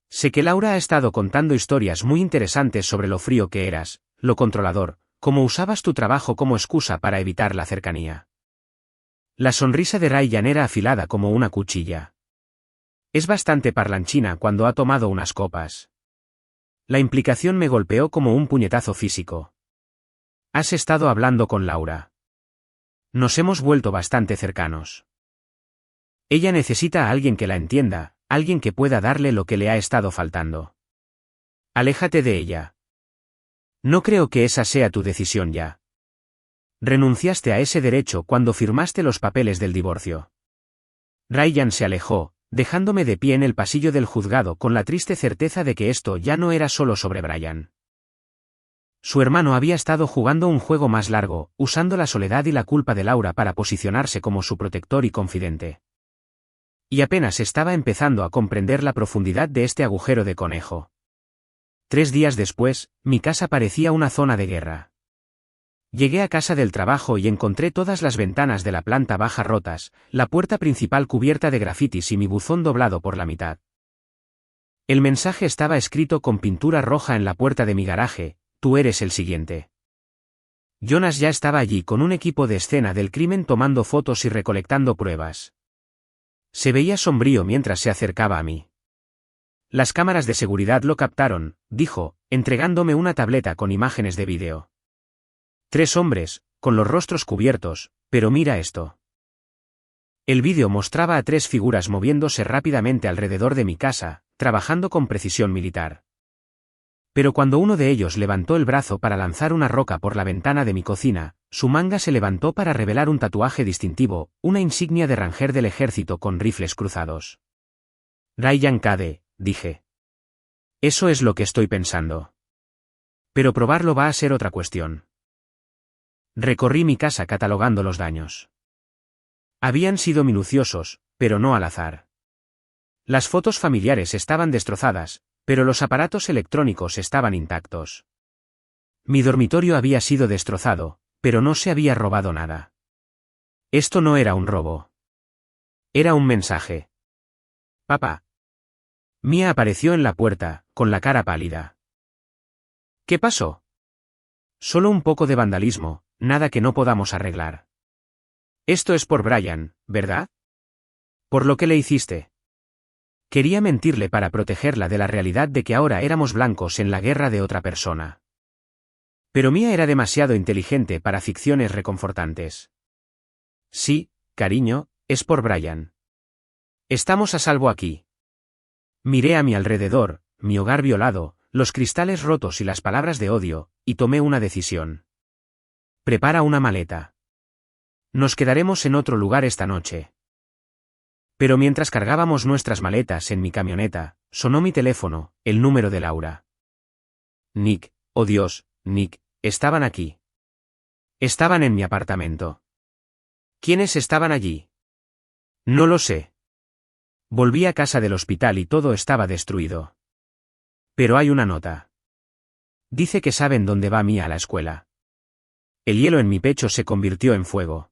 Sé que Laura ha estado contando historias muy interesantes sobre lo frío que eras, lo controlador, cómo usabas tu trabajo como excusa para evitar la cercanía. La sonrisa de Ryan era afilada como una cuchilla. Es bastante parlanchina cuando ha tomado unas copas. La implicación me golpeó como un puñetazo físico. Has estado hablando con Laura. Nos hemos vuelto bastante cercanos. Ella necesita a alguien que la entienda, alguien que pueda darle lo que le ha estado faltando. Aléjate de ella. No creo que esa sea tu decisión ya. Renunciaste a ese derecho cuando firmaste los papeles del divorcio. Ryan se alejó, dejándome de pie en el pasillo del juzgado con la triste certeza de que esto ya no era solo sobre Brian. Su hermano había estado jugando un juego más largo, usando la soledad y la culpa de Laura para posicionarse como su protector y confidente. Y apenas estaba empezando a comprender la profundidad de este agujero de conejo. 3 días después, mi casa parecía una zona de guerra. Llegué a casa del trabajo y encontré todas las ventanas de la planta baja rotas, la puerta principal cubierta de grafitis y mi buzón doblado por la mitad. El mensaje estaba escrito con pintura roja en la puerta de mi garaje: tú eres el siguiente. Jonas ya estaba allí con un equipo de escena del crimen tomando fotos y recolectando pruebas. Se veía sombrío mientras se acercaba a mí. Las cámaras de seguridad lo captaron, dijo, entregándome una tableta con imágenes de vídeo. 3 hombres, con los rostros cubiertos, pero mira esto. El vídeo mostraba a 3 figuras moviéndose rápidamente alrededor de mi casa, trabajando con precisión militar. Pero cuando uno de ellos levantó el brazo para lanzar una roca por la ventana de mi cocina, su manga se levantó para revelar un tatuaje distintivo, una insignia de ranger del ejército con rifles cruzados. Ryan Cade, dije. Eso es lo que estoy pensando. Pero probarlo va a ser otra cuestión. Recorrí mi casa catalogando los daños. Habían sido minuciosos, pero no al azar. Las fotos familiares estaban destrozadas, pero los aparatos electrónicos estaban intactos. Mi dormitorio había sido destrozado, pero no se había robado nada. Esto no era un robo. Era un mensaje. Papá. Mia apareció en la puerta, con la cara pálida. ¿Qué pasó? Solo un poco de vandalismo, nada que no podamos arreglar. Esto es por Brian, ¿verdad? ¿Por lo que le hiciste? Quería mentirle para protegerla de la realidad de que ahora éramos blancos en la guerra de otra persona. Pero Mia era demasiado inteligente para ficciones reconfortantes. Sí, cariño, es por Brian. Estamos a salvo aquí. Miré a mi alrededor, mi hogar violado, los cristales rotos y las palabras de odio, y tomé una decisión. Prepara una maleta. Nos quedaremos en otro lugar esta noche. Pero mientras cargábamos nuestras maletas en mi camioneta, sonó mi teléfono, el número de Laura. Nick, oh Dios, Nick, estaban aquí. Estaban en mi apartamento. ¿Quiénes estaban allí? No lo sé. Volví a casa del hospital y todo estaba destruido. Pero hay una nota. Dice que saben dónde va Mia a la escuela. El hielo en mi pecho se convirtió en fuego.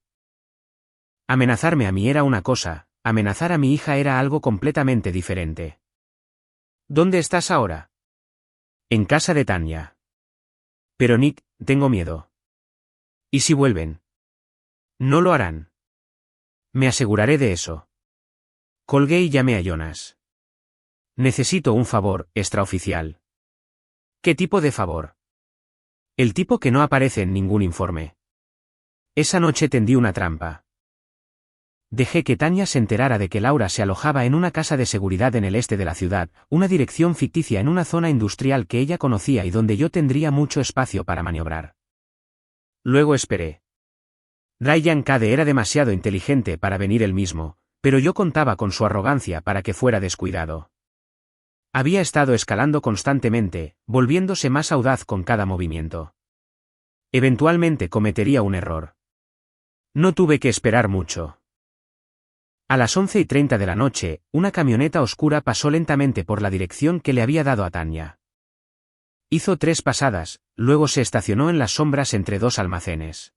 Amenazarme a mí era una cosa, amenazar a mi hija era algo completamente diferente. ¿Dónde estás ahora? En casa de Tanya. Pero Nick, tengo miedo. ¿Y si vuelven? No lo harán. Me aseguraré de eso. Colgué y llamé a Jonas. Necesito un favor, extraoficial. ¿Qué tipo de favor? El tipo que no aparece en ningún informe. Esa noche tendí una trampa. Dejé que Tanya se enterara de que Laura se alojaba en una casa de seguridad en el este de la ciudad, una dirección ficticia en una zona industrial que ella conocía y donde yo tendría mucho espacio para maniobrar. Luego esperé. Ryan Cade era demasiado inteligente para venir él mismo, pero yo contaba con su arrogancia para que fuera descuidado. Había estado escalando constantemente, volviéndose más audaz con cada movimiento. Eventualmente cometería un error. No tuve que esperar mucho. A las 11:30 de la noche, una camioneta oscura pasó lentamente por la dirección que le había dado a Tanya. Hizo 3 pasadas, luego se estacionó en las sombras entre 2 almacenes.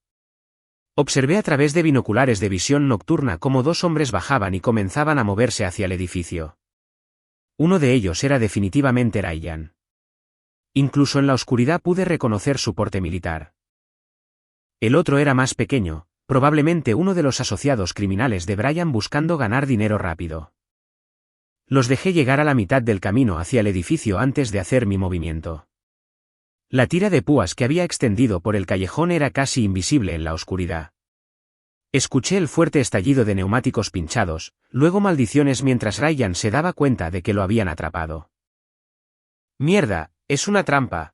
Observé a través de binoculares de visión nocturna cómo 2 hombres bajaban y comenzaban a moverse hacia el edificio. Uno de ellos era definitivamente Ryan. Incluso en la oscuridad pude reconocer su porte militar. El otro era más pequeño, probablemente uno de los asociados criminales de Brian buscando ganar dinero rápido. Los dejé llegar a la mitad del camino hacia el edificio antes de hacer mi movimiento. La tira de púas que había extendido por el callejón era casi invisible en la oscuridad. Escuché el fuerte estallido de neumáticos pinchados, luego maldiciones mientras Ryan se daba cuenta de que lo habían atrapado. «¡Mierda, es una trampa!».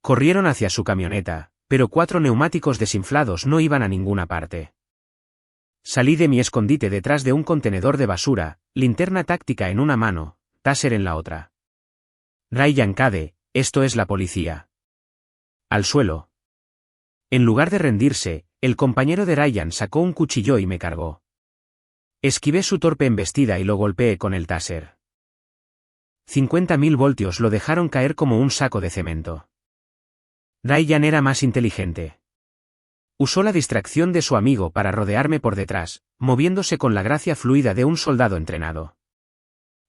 Corrieron hacia su camioneta, pero 4 neumáticos desinflados no iban a ninguna parte. Salí de mi escondite detrás de un contenedor de basura, linterna táctica en una mano, taser en la otra. Ryan Cade, esto es la policía. Al suelo. En lugar de rendirse, el compañero de Ryan sacó un cuchillo y me cargó. Esquivé su torpe embestida y lo golpeé con el taser. 50.000 voltios lo dejaron caer como un saco de cemento. Ryan era más inteligente. Usó la distracción de su amigo para rodearme por detrás, moviéndose con la gracia fluida de un soldado entrenado.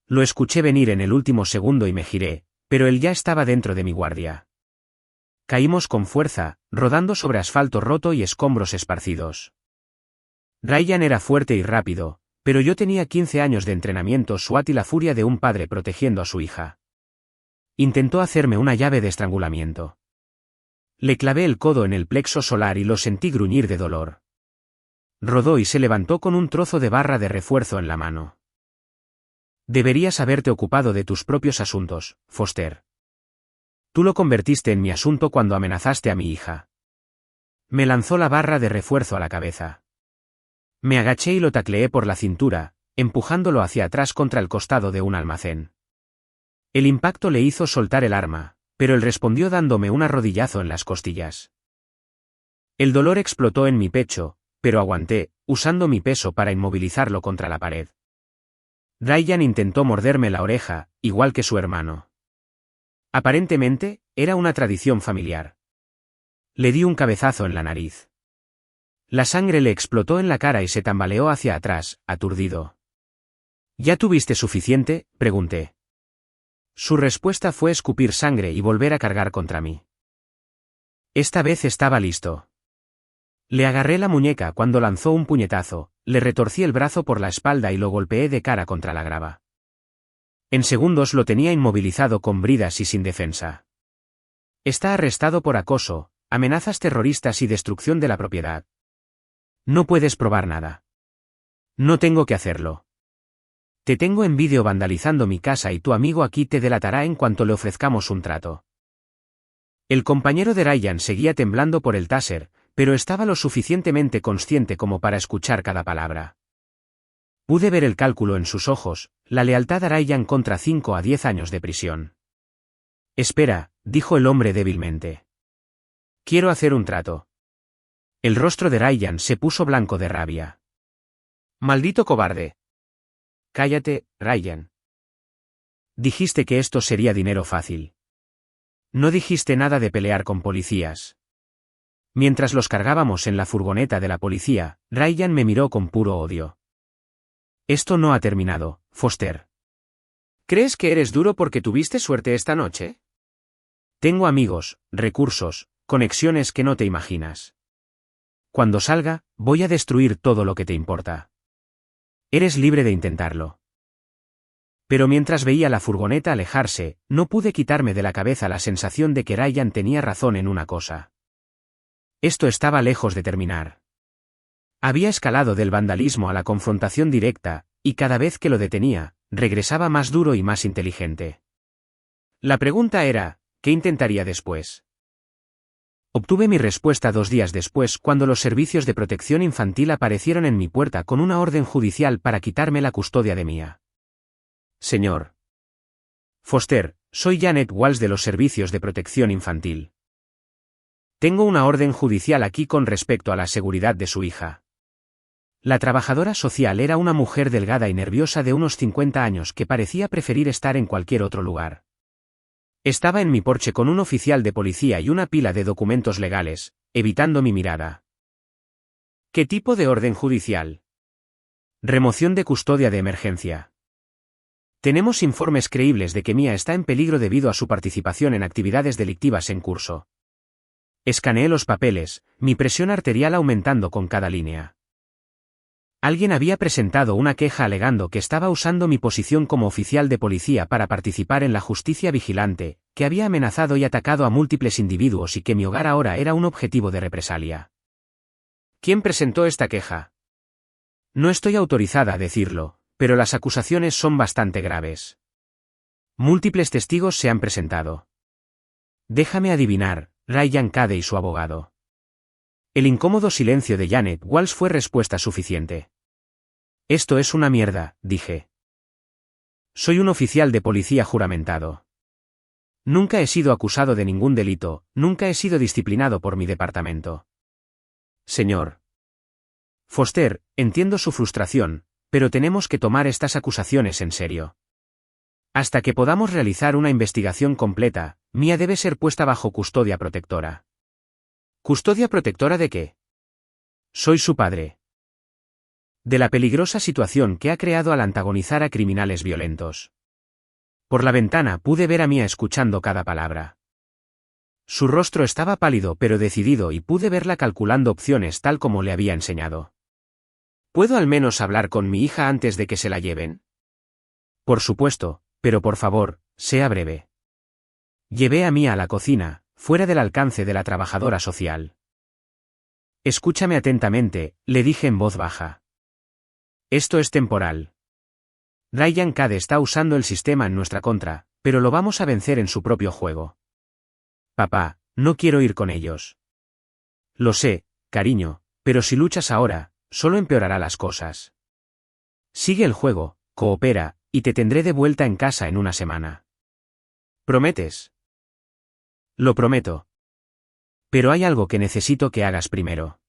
Lo escuché venir en el último segundo y me giré, pero él ya estaba dentro de mi guardia. Caímos con fuerza, rodando sobre asfalto roto y escombros esparcidos. Ryan era fuerte y rápido, pero yo tenía 15 años de entrenamiento SWAT y la furia de un padre protegiendo a su hija. Intentó hacerme una llave de estrangulamiento. Le clavé el codo en el plexo solar y lo sentí gruñir de dolor. Rodó y se levantó con un trozo de barra de refuerzo en la mano. Deberías haberte ocupado de tus propios asuntos, Foster. Tú lo convertiste en mi asunto cuando amenazaste a mi hija. Me lanzó la barra de refuerzo a la cabeza. Me agaché y lo tacleé por la cintura, empujándolo hacia atrás contra el costado de un almacén. El impacto le hizo soltar el arma, pero él respondió dándome un rodillazo en las costillas. El dolor explotó en mi pecho, pero aguanté, usando mi peso para inmovilizarlo contra la pared. Ryan intentó morderme la oreja, igual que su hermano. Aparentemente, era una tradición familiar. Le di un cabezazo en la nariz. La sangre le explotó en la cara y se tambaleó hacia atrás, aturdido. ¿Ya tuviste suficiente?, pregunté. Su respuesta fue escupir sangre y volver a cargar contra mí. Esta vez estaba listo. Le agarré la muñeca cuando lanzó un puñetazo, le retorcí el brazo por la espalda y lo golpeé de cara contra la grava. En segundos lo tenía inmovilizado con bridas y sin defensa. Está arrestado por acoso, amenazas terroristas y destrucción de la propiedad. No puedes probar nada. No tengo que hacerlo. Te tengo en vídeo vandalizando mi casa y tu amigo aquí te delatará en cuanto le ofrezcamos un trato. El compañero de Ryan seguía temblando por el taser, pero estaba lo suficientemente consciente como para escuchar cada palabra. Pude ver el cálculo en sus ojos, la lealtad a Ryan contra 5 a 10 años de prisión. Espera, dijo el hombre débilmente. Quiero hacer un trato. El rostro de Ryan se puso blanco de rabia. Maldito cobarde. Cállate, Ryan. Dijiste que esto sería dinero fácil. No dijiste nada de pelear con policías. Mientras los cargábamos en la furgoneta de la policía, Ryan me miró con puro odio. Esto no ha terminado, Foster. ¿Crees que eres duro porque tuviste suerte esta noche? Tengo amigos, recursos, conexiones que no te imaginas. Cuando salga, voy a destruir todo lo que te importa. Eres libre de intentarlo. Pero mientras veía la furgoneta alejarse, no pude quitarme de la cabeza la sensación de que Ryan tenía razón en una cosa. Esto estaba lejos de terminar. Había escalado del vandalismo a la confrontación directa, y cada vez que lo detenía, regresaba más duro y más inteligente. La pregunta era, ¿qué intentaría después? Obtuve mi respuesta 2 días después cuando los servicios de protección infantil aparecieron en mi puerta con una orden judicial para quitarme la custodia de Mia. Señor Foster, soy Janet Walsh de los servicios de protección infantil. Tengo una orden judicial aquí con respecto a la seguridad de su hija. La trabajadora social era una mujer delgada y nerviosa de unos 50 años que parecía preferir estar en cualquier otro lugar. Estaba en mi porche con un oficial de policía y una pila de documentos legales, evitando mi mirada. ¿Qué tipo de orden judicial? Remoción de custodia de emergencia. Tenemos informes creíbles de que Mia está en peligro debido a su participación en actividades delictivas en curso. Escaneé los papeles, mi presión arterial aumentando con cada línea. Alguien había presentado una queja alegando que estaba usando mi posición como oficial de policía para participar en la justicia vigilante, que había amenazado y atacado a múltiples individuos y que mi hogar ahora era un objetivo de represalia. ¿Quién presentó esta queja? No estoy autorizada a decirlo, pero las acusaciones son bastante graves. Múltiples testigos se han presentado. Déjame adivinar, Ryan Cade y su abogado. El incómodo silencio de Janet Walsh fue respuesta suficiente. Esto es una mierda, dije. Soy un oficial de policía juramentado. Nunca he sido acusado de ningún delito, nunca he sido disciplinado por mi departamento. Señor Foster, entiendo su frustración, pero tenemos que tomar estas acusaciones en serio. Hasta que podamos realizar una investigación completa, Mia debe ser puesta bajo custodia protectora. ¿Custodia protectora de qué? Soy su padre. De la peligrosa situación que ha creado al antagonizar a criminales violentos. Por la ventana pude ver a Mia escuchando cada palabra. Su rostro estaba pálido pero decidido y pude verla calculando opciones tal como le había enseñado. ¿Puedo al menos hablar con mi hija antes de que se la lleven? Por supuesto, pero por favor, sea breve. Llevé a Mia a la cocina, fuera del alcance de la trabajadora social. Escúchame atentamente, le dije en voz baja. Esto es temporal. Ryan Cade está usando el sistema en nuestra contra, pero lo vamos a vencer en su propio juego. Papá, no quiero ir con ellos. Lo sé, cariño, pero si luchas ahora, solo empeorará las cosas. Sigue el juego, coopera, y te tendré de vuelta en casa en una semana. ¿Prometes? Lo prometo. Pero hay algo que necesito que hagas primero.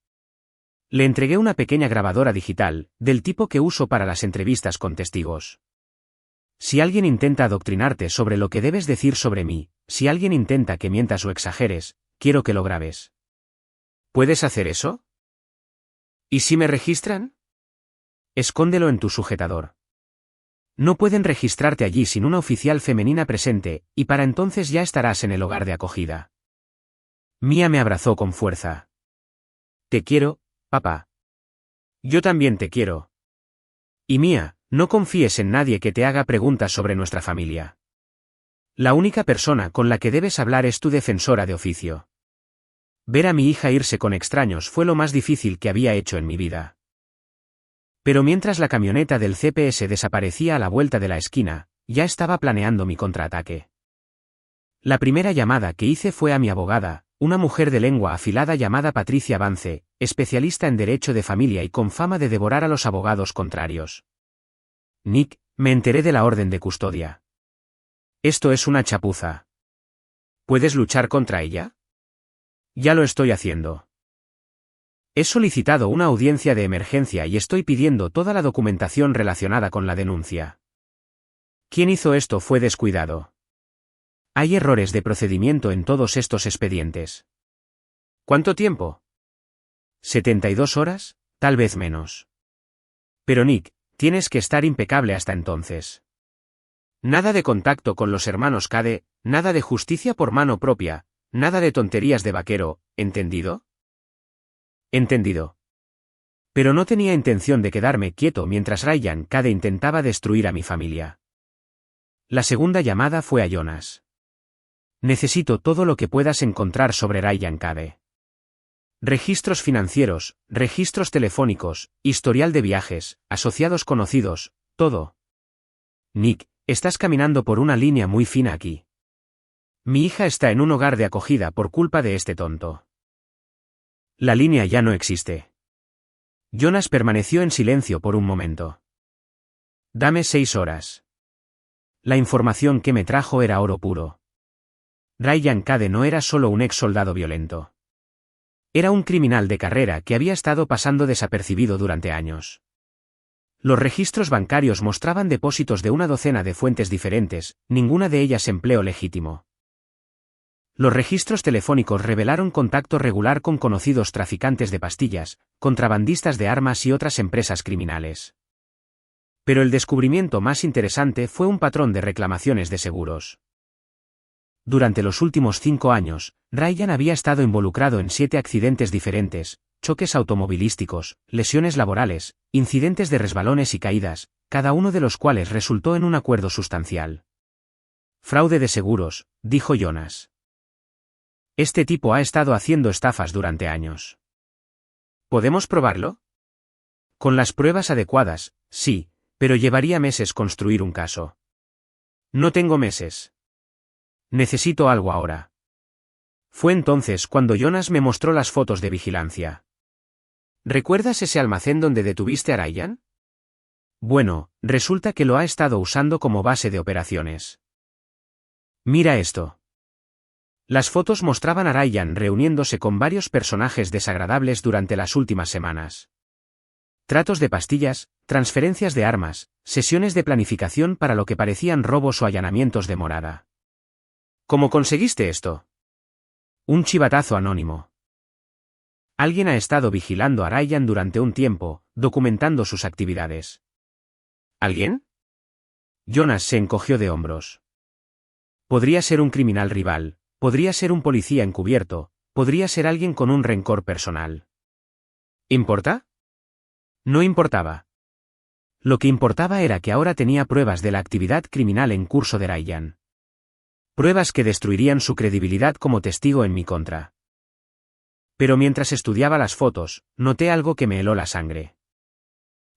Le entregué una pequeña grabadora digital, del tipo que uso para las entrevistas con testigos. Si alguien intenta adoctrinarte sobre lo que debes decir sobre mí, si alguien intenta que mientas o exageres, quiero que lo grabes. ¿Puedes hacer eso? ¿Y si me registran? Escóndelo en tu sujetador. No pueden registrarte allí sin una oficial femenina presente, y para entonces ya estarás en el hogar de acogida. Mia me abrazó con fuerza. Te quiero, papá. Yo también te quiero. Y Mia, no confíes en nadie que te haga preguntas sobre nuestra familia. La única persona con la que debes hablar es tu defensora de oficio. Ver a mi hija irse con extraños fue lo más difícil que había hecho en mi vida. Pero mientras la camioneta del CPS desaparecía a la vuelta de la esquina, ya estaba planeando mi contraataque. La primera llamada que hice fue a mi abogada, una mujer de lengua afilada llamada Patricia Vance, especialista en derecho de familia y con fama de devorar a los abogados contrarios. Nick, me enteré de la orden de custodia. Esto es una chapuza. ¿Puedes luchar contra ella? Ya lo estoy haciendo. He solicitado una audiencia de emergencia y estoy pidiendo toda la documentación relacionada con la denuncia. Quien hizo esto fue descuidado. Hay errores de procedimiento en todos estos expedientes. ¿Cuánto tiempo? 72 horas, tal vez menos. Pero Nick, tienes que estar impecable hasta entonces. Nada de contacto con los hermanos Cade, nada de justicia por mano propia, nada de tonterías de vaquero, ¿entendido? Entendido. Pero no tenía intención de quedarme quieto mientras Ryan Cade intentaba destruir a mi familia. La segunda llamada fue a Jonas. Necesito todo lo que puedas encontrar sobre Ryan Cade. Registros financieros, registros telefónicos, historial de viajes, asociados conocidos, todo. Nick, estás caminando por una línea muy fina aquí. Mi hija está en un hogar de acogida por culpa de este tonto. La línea ya no existe. Jonas permaneció en silencio por un momento. Dame 6 horas. La información que me trajo era oro puro. Ryan Cade no era solo un ex soldado violento. Era un criminal de carrera que había estado pasando desapercibido durante años. Los registros bancarios mostraban depósitos de una docena de fuentes diferentes, ninguna de ellas empleo legítimo. Los registros telefónicos revelaron contacto regular con conocidos traficantes de pastillas, contrabandistas de armas y otras empresas criminales. Pero el descubrimiento más interesante fue un patrón de reclamaciones de seguros. Durante los últimos 5 años, Ryan había estado involucrado en 7 accidentes diferentes, choques automovilísticos, lesiones laborales, incidentes de resbalones y caídas, cada uno de los cuales resultó en un acuerdo sustancial. Fraude de seguros, dijo Jonas. Este tipo ha estado haciendo estafas durante años. ¿Podemos probarlo? Con las pruebas adecuadas, sí, pero llevaría meses construir un caso. No tengo meses. Necesito algo ahora. Fue entonces cuando Jonas me mostró las fotos de vigilancia. ¿Recuerdas ese almacén donde detuviste a Ryan? Bueno, resulta que lo ha estado usando como base de operaciones. Mira esto. Las fotos mostraban a Ryan reuniéndose con varios personajes desagradables durante las últimas semanas. Tratos de pastillas, transferencias de armas, sesiones de planificación para lo que parecían robos o allanamientos de morada. ¿Cómo conseguiste esto? Un chivatazo anónimo. Alguien ha estado vigilando a Ryan durante un tiempo, documentando sus actividades. ¿Alguien? Jonas se encogió de hombros. Podría ser un criminal rival, podría ser un policía encubierto, podría ser alguien con un rencor personal. ¿Importa? No importaba. Lo que importaba era que ahora tenía pruebas de la actividad criminal en curso de Ryan. Pruebas que destruirían su credibilidad como testigo en mi contra. Pero mientras estudiaba las fotos, noté algo que me heló la sangre.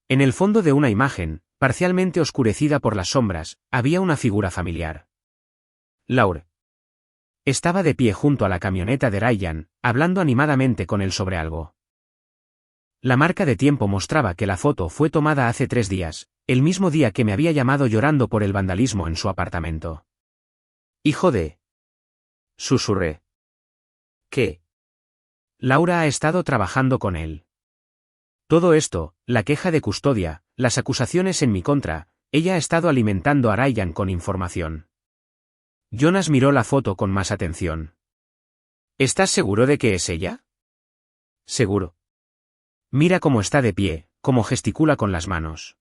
En el fondo de una imagen, parcialmente oscurecida por las sombras, había una figura familiar. Laure. Estaba de pie junto a la camioneta de Ryan, hablando animadamente con él sobre algo. La marca de tiempo mostraba que la foto fue tomada hace 3 días, el mismo día que me había llamado llorando por el vandalismo en su apartamento. Hijo de... susurré. ¿Qué? Laura ha estado trabajando con él. Todo esto, la queja de custodia, las acusaciones en mi contra, ella ha estado alimentando a Ryan con información. Jonas miró la foto con más atención. ¿Estás seguro de que es ella? Seguro. Mira cómo está de pie, cómo gesticula con las manos.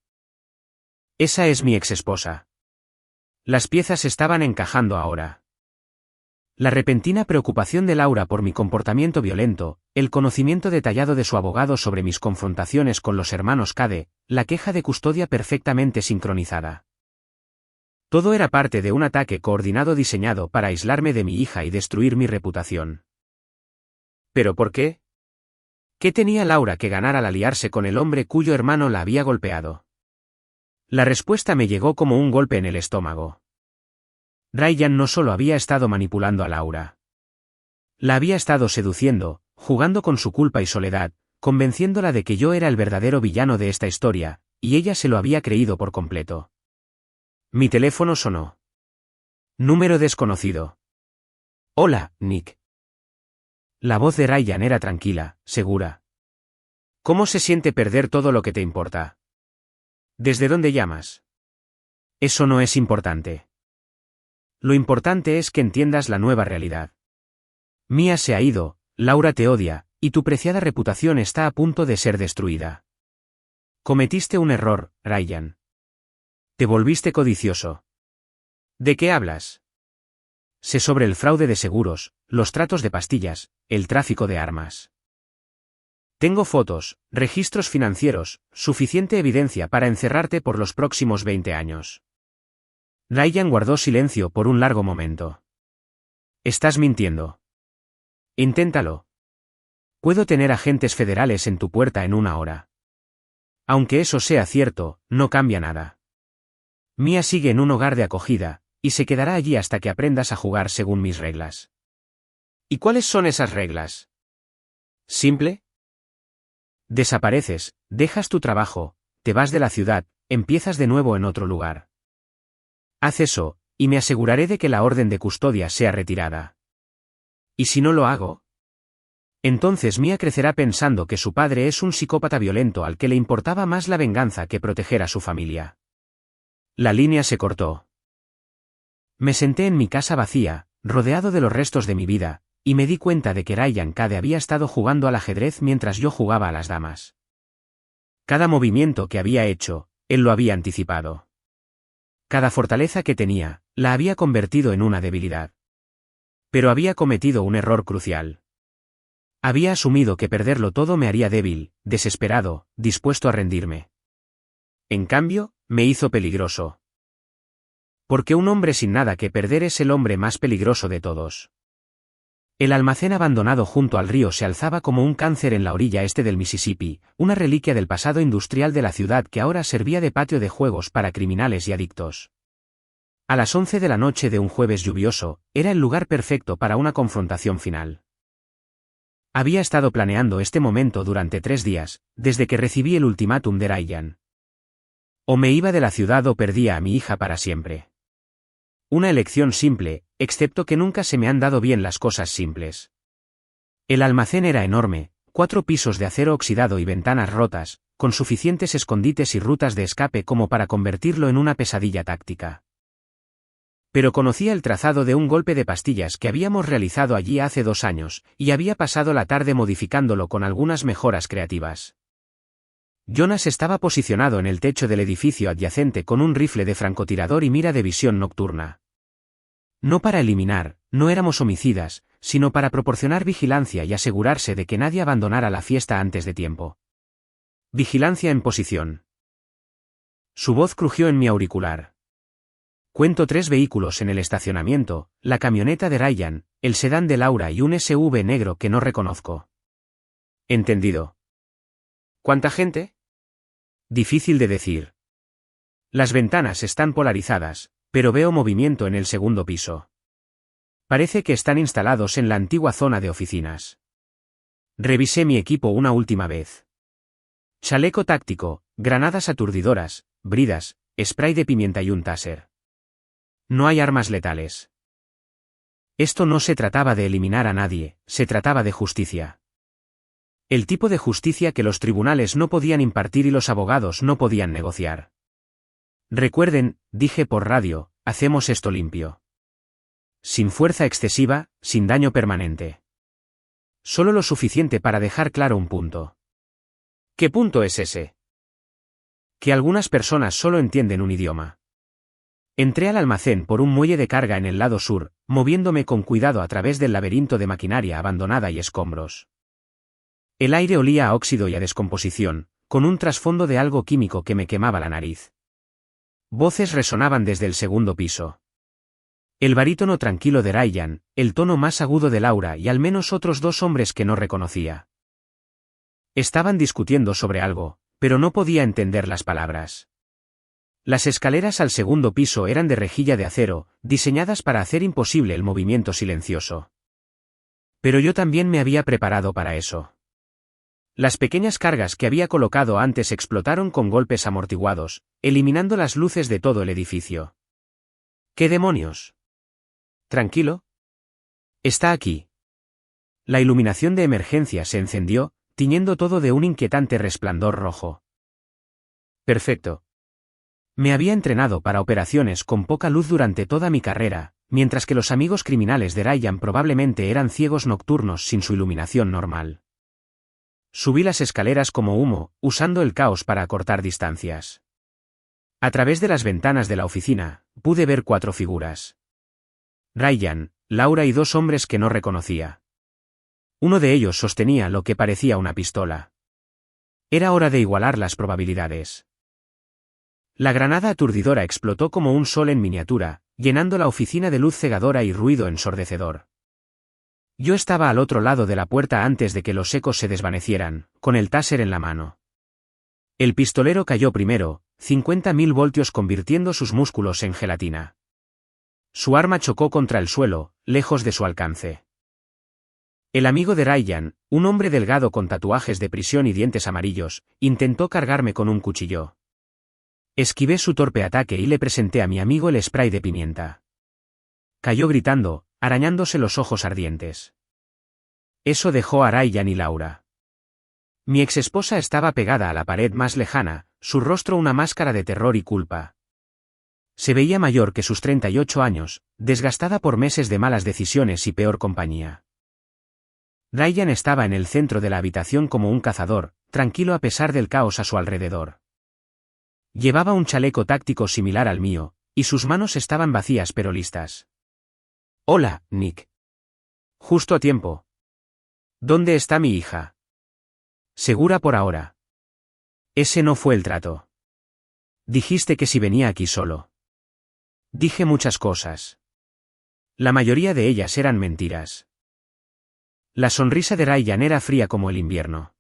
Esa es mi exesposa. Las piezas estaban encajando ahora. La repentina preocupación de Laura por mi comportamiento violento, el conocimiento detallado de su abogado sobre mis confrontaciones con los hermanos Cade, la queja de custodia perfectamente sincronizada. Todo era parte de un ataque coordinado diseñado para aislarme de mi hija y destruir mi reputación. ¿Pero por qué? ¿Qué tenía Laura que ganar al aliarse con el hombre cuyo hermano la había golpeado? La respuesta me llegó como un golpe en el estómago. Ryan no solo había estado manipulando a Laura. La había estado seduciendo, jugando con su culpa y soledad, convenciéndola de que yo era el verdadero villano de esta historia, y ella se lo había creído por completo. Mi teléfono sonó. Número desconocido. Hola, Nick. La voz de Ryan era tranquila, segura. ¿Cómo se siente perder todo lo que te importa? ¿Desde dónde llamas? Eso no es importante. Lo importante es que entiendas la nueva realidad. Mia se ha ido, Laura te odia, y tu preciada reputación está a punto de ser destruida. Cometiste un error, Ryan. Te volviste codicioso. ¿De qué hablas? Sé sobre el fraude de seguros, los tratos de pastillas, el tráfico de armas. Tengo fotos, registros financieros, suficiente evidencia para encerrarte por los próximos 20 años. Ryan guardó silencio por un largo momento. Estás mintiendo. Inténtalo. Puedo tener agentes federales en tu puerta en 1 hora. Aunque eso sea cierto, no cambia nada. Mia sigue en un hogar de acogida, y se quedará allí hasta que aprendas a jugar según mis reglas. ¿Y cuáles son esas reglas? ¿Simple? Desapareces, dejas tu trabajo, te vas de la ciudad, empiezas de nuevo en otro lugar. Haz eso, y me aseguraré de que la orden de custodia sea retirada. ¿Y si no lo hago? Entonces Mia crecerá pensando que su padre es un psicópata violento al que le importaba más la venganza que proteger a su familia. La línea se cortó. Me senté en mi casa vacía, rodeado de los restos de mi vida, y me di cuenta de que Ryan Cade había estado jugando al ajedrez mientras yo jugaba a las damas. Cada movimiento que había hecho, él lo había anticipado. Cada fortaleza que tenía, la había convertido en una debilidad. Pero había cometido un error crucial. Había asumido que perderlo todo me haría débil, desesperado, dispuesto a rendirme. En cambio, me hizo peligroso. Porque un hombre sin nada que perder es el hombre más peligroso de todos. El almacén abandonado junto al río se alzaba como un cáncer en la orilla este del Mississippi, una reliquia del pasado industrial de la ciudad que ahora servía de patio de juegos para criminales y adictos. A las 11 de la noche de un jueves lluvioso, era el lugar perfecto para una confrontación final. Había estado planeando este momento durante 3 días, desde que recibí el ultimátum de Ryan. O me iba de la ciudad o perdía a mi hija para siempre. Una elección simple, excepto que nunca se me han dado bien las cosas simples. El almacén era enorme, 4 pisos de acero oxidado y ventanas rotas, con suficientes escondites y rutas de escape como para convertirlo en una pesadilla táctica. Pero conocía el trazado de un golpe de pastillas que habíamos realizado allí hace 2 años, y había pasado la tarde modificándolo con algunas mejoras creativas. Jonas estaba posicionado en el techo del edificio adyacente con un rifle de francotirador y mira de visión nocturna. No para eliminar, no éramos homicidas, sino para proporcionar vigilancia y asegurarse de que nadie abandonara la fiesta antes de tiempo. Vigilancia en posición. Su voz crujió en mi auricular. Cuento 3 vehículos en el estacionamiento, la camioneta de Ryan, el sedán de Laura y un SUV negro que no reconozco. Entendido. ¿Cuánta gente? Difícil de decir. Las ventanas están polarizadas, pero veo movimiento en el segundo piso. Parece que están instalados en la antigua zona de oficinas. Revisé mi equipo una última vez. Chaleco táctico, granadas aturdidoras, bridas, spray de pimienta y un taser. No hay armas letales. Esto no se trataba de eliminar a nadie, se trataba de justicia. El tipo de justicia que los tribunales no podían impartir y los abogados no podían negociar. Recuerden, dije por radio, hacemos esto limpio. Sin fuerza excesiva, sin daño permanente. Solo lo suficiente para dejar claro un punto. ¿Qué punto es ese? Que algunas personas solo entienden un idioma. Entré al almacén por un muelle de carga en el lado sur, moviéndome con cuidado a través del laberinto de maquinaria abandonada y escombros. El aire olía a óxido y a descomposición, con un trasfondo de algo químico que me quemaba la nariz. Voces resonaban desde el segundo piso. El barítono tranquilo de Ryan, el tono más agudo de Laura y al menos otros dos hombres que no reconocía. Estaban discutiendo sobre algo, pero no podía entender las palabras. Las escaleras al segundo piso eran de rejilla de acero, diseñadas para hacer imposible el movimiento silencioso. Pero yo también me había preparado para eso. Las pequeñas cargas que había colocado antes explotaron con golpes amortiguados, eliminando las luces de todo el edificio. ¿Qué demonios? ¿Tranquilo? Está aquí. La iluminación de emergencia se encendió, tiñendo todo de un inquietante resplandor rojo. Perfecto. Me había entrenado para operaciones con poca luz durante toda mi carrera, mientras que los amigos criminales de Ryan probablemente eran ciegos nocturnos sin su iluminación normal. Subí las escaleras como humo, usando el caos para acortar distancias. A través de las ventanas de la oficina, pude ver 4 figuras. Ryan, Laura y 2 hombres que no reconocía. Uno de ellos sostenía lo que parecía una pistola. Era hora de igualar las probabilidades. La granada aturdidora explotó como un sol en miniatura, llenando la oficina de luz cegadora y ruido ensordecedor. Yo estaba al otro lado de la puerta antes de que los ecos se desvanecieran, con el taser en la mano. El pistolero cayó primero, 50.000 voltios convirtiendo sus músculos en gelatina. Su arma chocó contra el suelo, lejos de su alcance. El amigo de Ryan, un hombre delgado con tatuajes de prisión y dientes amarillos, intentó cargarme con un cuchillo. Esquivé su torpe ataque y le presenté a mi amigo el spray de pimienta. Cayó gritando, arañándose los ojos ardientes. Eso dejó a Ryan y Laura. Mi exesposa estaba pegada a la pared más lejana, su rostro una máscara de terror y culpa. Se veía mayor que sus 38 años, desgastada por meses de malas decisiones y peor compañía. Ryan estaba en el centro de la habitación como un cazador, tranquilo a pesar del caos a su alrededor. Llevaba un chaleco táctico similar al mío, y sus manos estaban vacías pero listas. Hola, Nick. Justo a tiempo. ¿Dónde está mi hija? Segura por ahora. Ese no fue el trato. Dijiste que si venía aquí solo. Dije muchas cosas. La mayoría de ellas eran mentiras. La sonrisa de Ryan era fría como el invierno.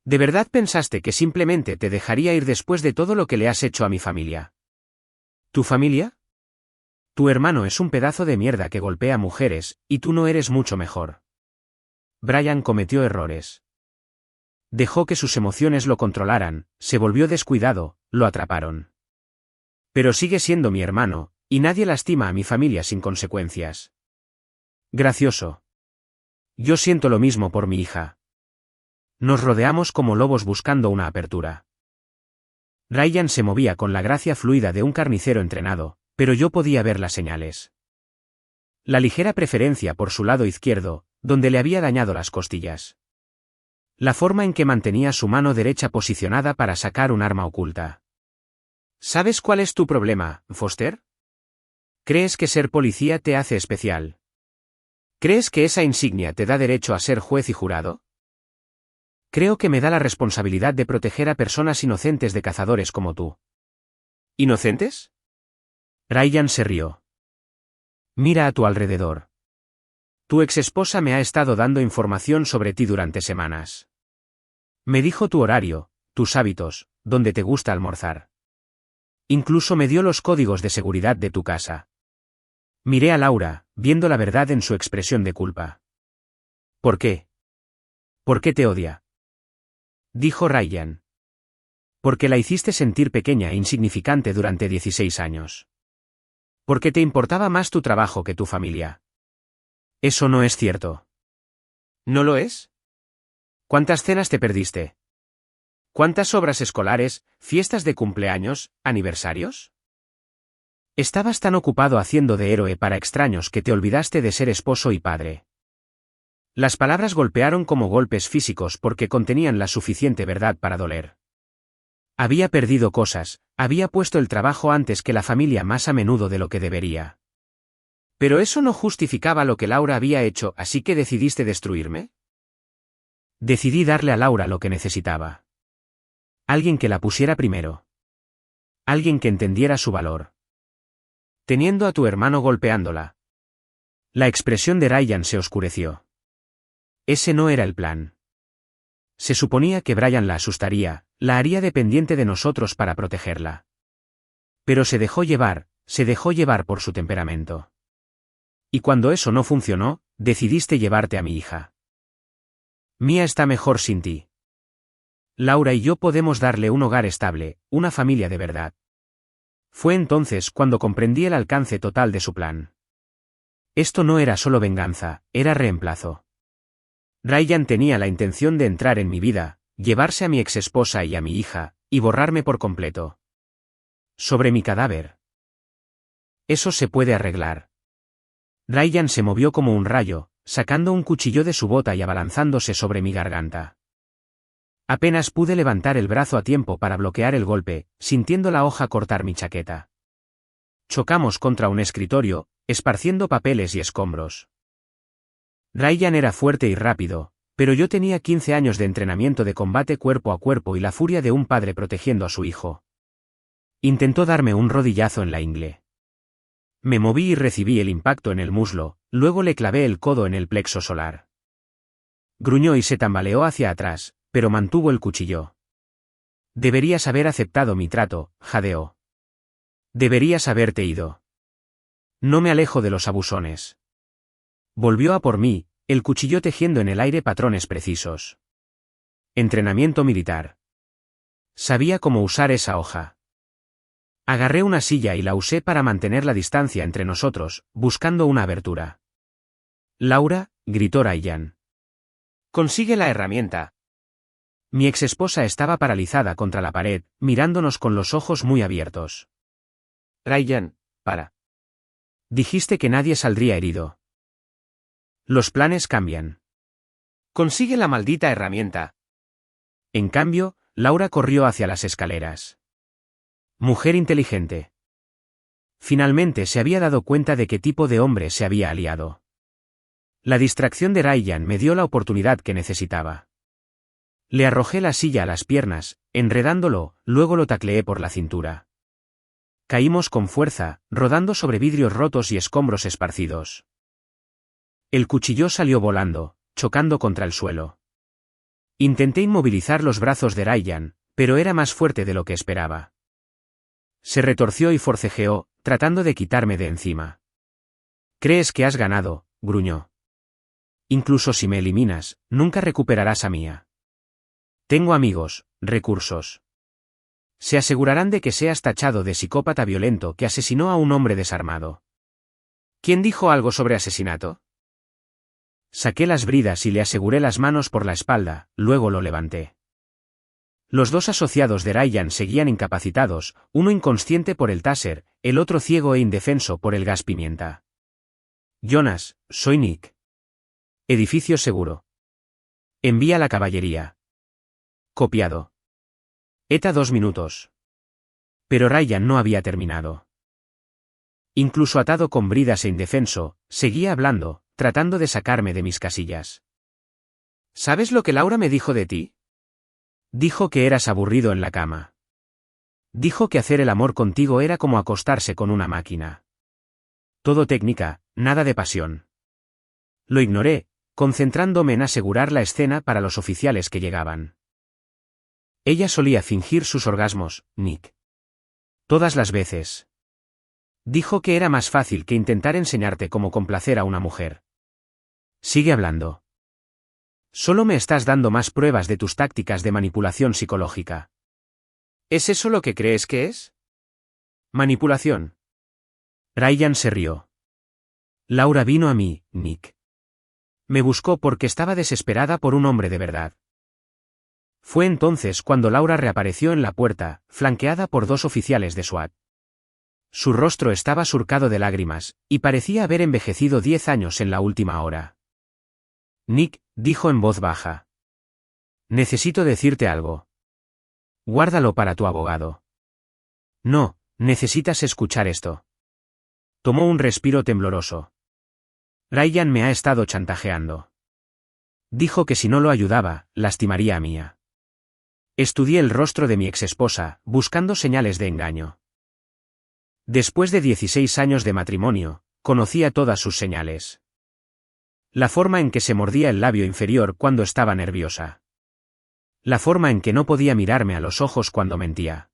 ¿De verdad pensaste que simplemente te dejaría ir después de todo lo que le has hecho a mi familia? ¿Tu familia? Tu hermano es un pedazo de mierda que golpea mujeres, y tú no eres mucho mejor. Brian cometió errores. Dejó que sus emociones lo controlaran, se volvió descuidado, lo atraparon. Pero sigue siendo mi hermano, y nadie lastima a mi familia sin consecuencias. Gracioso. Yo siento lo mismo por mi hija. Nos rodeamos como lobos buscando una apertura. Ryan se movía con la gracia fluida de un carnicero entrenado, pero yo podía ver las señales. La ligera preferencia por su lado izquierdo, donde le había dañado las costillas. La forma en que mantenía su mano derecha posicionada para sacar un arma oculta. ¿Sabes cuál es tu problema, Foster? ¿Crees que ser policía te hace especial? ¿Crees que esa insignia te da derecho a ser juez y jurado? Creo que me da la responsabilidad de proteger a personas inocentes de cazadores como tú. ¿Inocentes? Ryan se rió. Mira a tu alrededor. Tu exesposa me ha estado dando información sobre ti durante semanas. Me dijo tu horario, tus hábitos, dónde te gusta almorzar. Incluso me dio los códigos de seguridad de tu casa. Miré a Laura, viendo la verdad en su expresión de culpa. ¿Por qué? ¿Por qué te odia? dijo Ryan. Porque la hiciste sentir pequeña e insignificante durante 16 años. Porque te importaba más tu trabajo que tu familia. Eso no es cierto. ¿No lo es? ¿Cuántas cenas te perdiste? ¿Cuántas obras escolares, fiestas de cumpleaños, aniversarios? Estabas tan ocupado haciendo de héroe para extraños que te olvidaste de ser esposo y padre. Las palabras golpearon como golpes físicos porque contenían la suficiente verdad para doler. Había perdido cosas, había puesto el trabajo antes que la familia más a menudo de lo que debería. Pero eso no justificaba lo que Laura había hecho, así que decidiste destruirme. Decidí darle a Laura lo que necesitaba. Alguien que la pusiera primero. Alguien que entendiera su valor. Teniendo a tu hermano golpeándola. La expresión de Ryan se oscureció. Ese no era el plan. Se suponía que Brian la asustaría, la haría dependiente de nosotros para protegerla. Pero se dejó llevar por su temperamento. Y cuando eso no funcionó, decidiste llevarte a mi hija. Mía está mejor sin ti. Laura y yo podemos darle un hogar estable, una familia de verdad. Fue entonces cuando comprendí el alcance total de su plan. Esto no era solo venganza, era reemplazo. Ryan tenía la intención de entrar en mi vida, llevarse a mi exesposa y a mi hija, y borrarme por completo. Sobre mi cadáver. Eso se puede arreglar. Ryan se movió como un rayo, sacando un cuchillo de su bota y abalanzándose sobre mi garganta. Apenas pude levantar el brazo a tiempo para bloquear el golpe, sintiendo la hoja cortar mi chaqueta. Chocamos contra un escritorio, esparciendo papeles y escombros. Ryan era fuerte y rápido, pero yo tenía 15 años de entrenamiento de combate cuerpo a cuerpo y la furia de un padre protegiendo a su hijo. Intentó darme un rodillazo en la ingle. Me moví y recibí el impacto en el muslo, luego le clavé el codo en el plexo solar. Gruñó y se tambaleó hacia atrás, pero mantuvo el cuchillo. Deberías haber aceptado mi trato, jadeó. Deberías haberte ido. No me alejo de los abusones. Volvió a por mí, el cuchillo tejiendo en el aire patrones precisos. Entrenamiento militar. Sabía cómo usar esa hoja. Agarré una silla y la usé para mantener la distancia entre nosotros, buscando una abertura. Laura, gritó Ryan. Consigue la herramienta. Mi exesposa estaba paralizada contra la pared, mirándonos con los ojos muy abiertos. Ryan, para. Dijiste que nadie saldría herido. Los planes cambian. Consigue la maldita herramienta. En cambio, Laura corrió hacia las escaleras. Mujer inteligente. Finalmente se había dado cuenta de qué tipo de hombre se había aliado. La distracción de Ryan me dio la oportunidad que necesitaba. Le arrojé la silla a las piernas, enredándolo, luego lo tacleé por la cintura. Caímos con fuerza, rodando sobre vidrios rotos y escombros esparcidos. El cuchillo salió volando, chocando contra el suelo. Intenté inmovilizar los brazos de Ryan, pero era más fuerte de lo que esperaba. Se retorció y forcejeó, tratando de quitarme de encima. «¿Crees que has ganado?», gruñó. «Incluso si me eliminas, nunca recuperarás a Mía. Tengo amigos, recursos. Se asegurarán de que seas tachado de psicópata violento que asesinó a un hombre desarmado». ¿Quién dijo algo sobre asesinato? Saqué las bridas y le aseguré las manos por la espalda, luego lo levanté. Los dos asociados de Ryan seguían incapacitados, uno inconsciente por el taser, el otro ciego e indefenso por el gas pimienta. «Jonas, soy Nick. Edificio seguro. Envía la caballería». Copiado. ETA 2 minutos. Pero Ryan no había terminado. Incluso atado con bridas e indefenso, seguía hablando, tratando de sacarme de mis casillas. ¿Sabes lo que Laura me dijo de ti? Dijo que eras aburrido en la cama. Dijo que hacer el amor contigo era como acostarse con una máquina. Todo técnica, nada de pasión. Lo ignoré, concentrándome en asegurar la escena para los oficiales que llegaban. Ella solía fingir sus orgasmos, Nick. Todas las veces. Dijo que era más fácil que intentar enseñarte cómo complacer a una mujer. Sigue hablando. Solo me estás dando más pruebas de tus tácticas de manipulación psicológica. ¿Es eso lo que crees que es? Manipulación. Ryan se rió. Laura vino a mí, Nick. Me buscó porque estaba desesperada por un hombre de verdad. Fue entonces cuando Laura reapareció en la puerta, flanqueada por 2 oficiales de SWAT. Su rostro estaba surcado de lágrimas, y parecía haber envejecido 10 años en la última hora. Nick, dijo en voz baja. Necesito decirte algo. Guárdalo para tu abogado. No, necesitas escuchar esto. Tomó un respiro tembloroso. Ryan me ha estado chantajeando. Dijo que si no lo ayudaba, lastimaría a Mia. Estudié el rostro de mi exesposa, buscando señales de engaño. Después de 16 años de matrimonio, conocía todas sus señales. La forma en que se mordía el labio inferior cuando estaba nerviosa. La forma en que no podía mirarme a los ojos cuando mentía.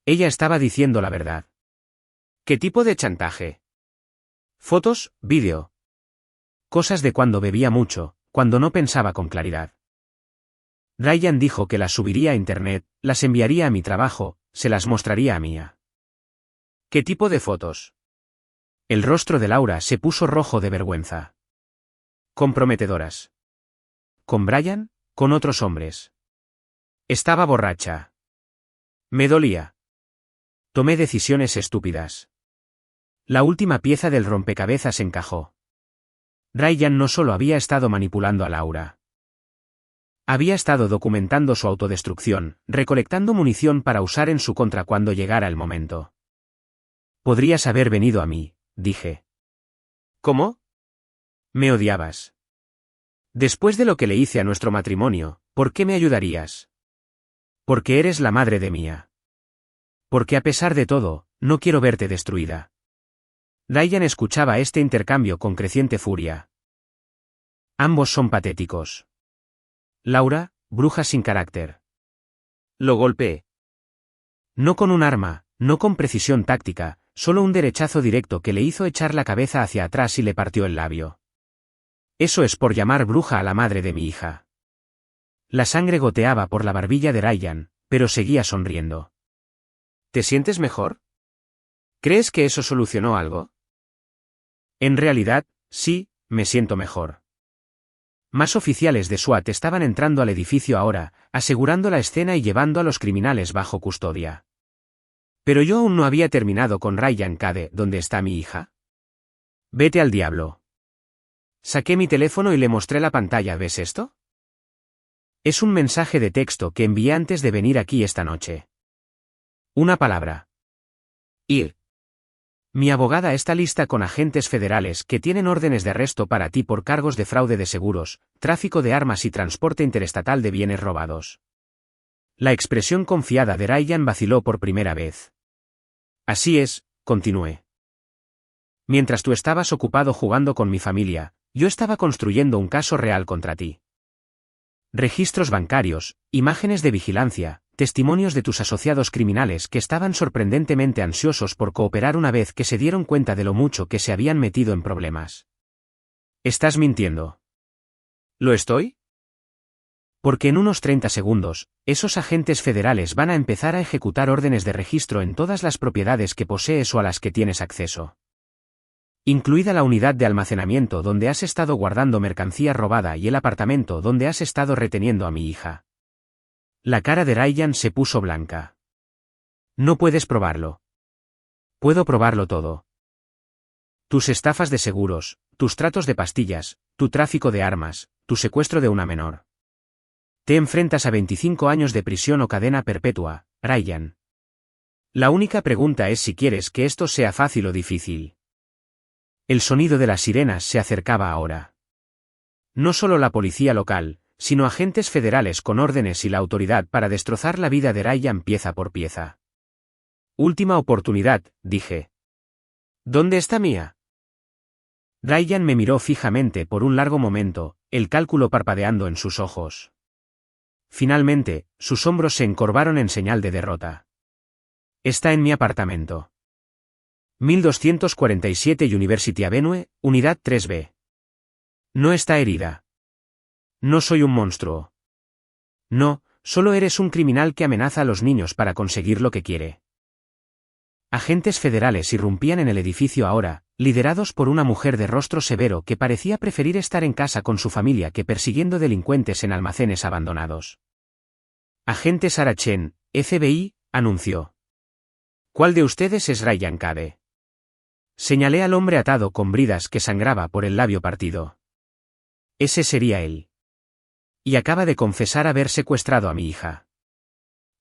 Ella estaba diciendo la verdad. ¿Qué tipo de chantaje? Fotos, vídeo. Cosas de cuando bebía mucho, cuando no pensaba con claridad. Ryan dijo que las subiría a internet, las enviaría a mi trabajo, se las mostraría a Mia. ¿Qué tipo de fotos? El rostro de Laura se puso rojo de vergüenza. Comprometedoras. ¿Con Brian? Con otros hombres. Estaba borracha. Me dolía. Tomé decisiones estúpidas. La última pieza del rompecabezas encajó. Ryan no solo había estado manipulando a Laura. Había estado documentando su autodestrucción, recolectando munición para usar en su contra cuando llegara el momento. Podrías haber venido a mí, dije. ¿Cómo? Me odiabas. Después de lo que le hice a nuestro matrimonio, ¿por qué me ayudarías? Porque eres la madre de Mia. Porque a pesar de todo, no quiero verte destruida. Ryan escuchaba este intercambio con creciente furia. Ambos son patéticos. Laura, bruja sin carácter. Lo golpeé. No con un arma, no con precisión táctica, solo un derechazo directo que le hizo echar la cabeza hacia atrás y le partió el labio. Eso es por llamar bruja a la madre de mi hija. La sangre goteaba por la barbilla de Ryan, pero seguía sonriendo. ¿Te sientes mejor? ¿Crees que eso solucionó algo? En realidad, sí, me siento mejor. Más oficiales de SWAT estaban entrando al edificio ahora, asegurando la escena y llevando a los criminales bajo custodia. Pero yo aún no había terminado con Ryan Cade, ¿dónde está mi hija? Vete al diablo. Saqué mi teléfono y le mostré la pantalla, ¿ves esto? Es un mensaje de texto que envié antes de venir aquí esta noche. Una palabra. Ir. Mi abogada está lista con agentes federales que tienen órdenes de arresto para ti por cargos de fraude de seguros, tráfico de armas y transporte interestatal de bienes robados. La expresión confiada de Ryan vaciló por primera vez. Así es, continué. Mientras tú estabas ocupado jugando con mi familia, yo estaba construyendo un caso real contra ti. Registros bancarios, imágenes de vigilancia, testimonios de tus asociados criminales que estaban sorprendentemente ansiosos por cooperar una vez que se dieron cuenta de lo mucho que se habían metido en problemas. ¿Estás mintiendo? ¿Lo estoy? Porque en unos 30 segundos, esos agentes federales van a empezar a ejecutar órdenes de registro en todas las propiedades que posees o a las que tienes acceso. Incluida la unidad de almacenamiento donde has estado guardando mercancía robada y el apartamento donde has estado reteniendo a mi hija. La cara de Ryan se puso blanca. No puedes probarlo. Puedo probarlo todo. Tus estafas de seguros, tus tratos de pastillas, tu tráfico de armas, tu secuestro de una menor. Te enfrentas a 25 años de prisión o cadena perpetua, Ryan. La única pregunta es si quieres que esto sea fácil o difícil. El sonido de las sirenas se acercaba ahora. No solo la policía local, sino agentes federales con órdenes y la autoridad para destrozar la vida de Ryan pieza por pieza. Última oportunidad, dije. ¿Dónde está Mia? Ryan me miró fijamente por un largo momento, el cálculo parpadeando en sus ojos. Finalmente, sus hombros se encorvaron en señal de derrota. Está en mi apartamento. 1247 University Avenue, Unidad 3B. No está herida. No soy un monstruo. No, solo eres un criminal que amenaza a los niños para conseguir lo que quiere. Agentes federales irrumpían en el edificio ahora, liderados por una mujer de rostro severo que parecía preferir estar en casa con su familia que persiguiendo delincuentes en almacenes abandonados. Agente Sarah Chen, FBI, anunció. ¿Cuál de ustedes es Ryan Cade? Señalé al hombre atado con bridas que sangraba por el labio partido. Ese sería él. Y acaba de confesar haber secuestrado a mi hija.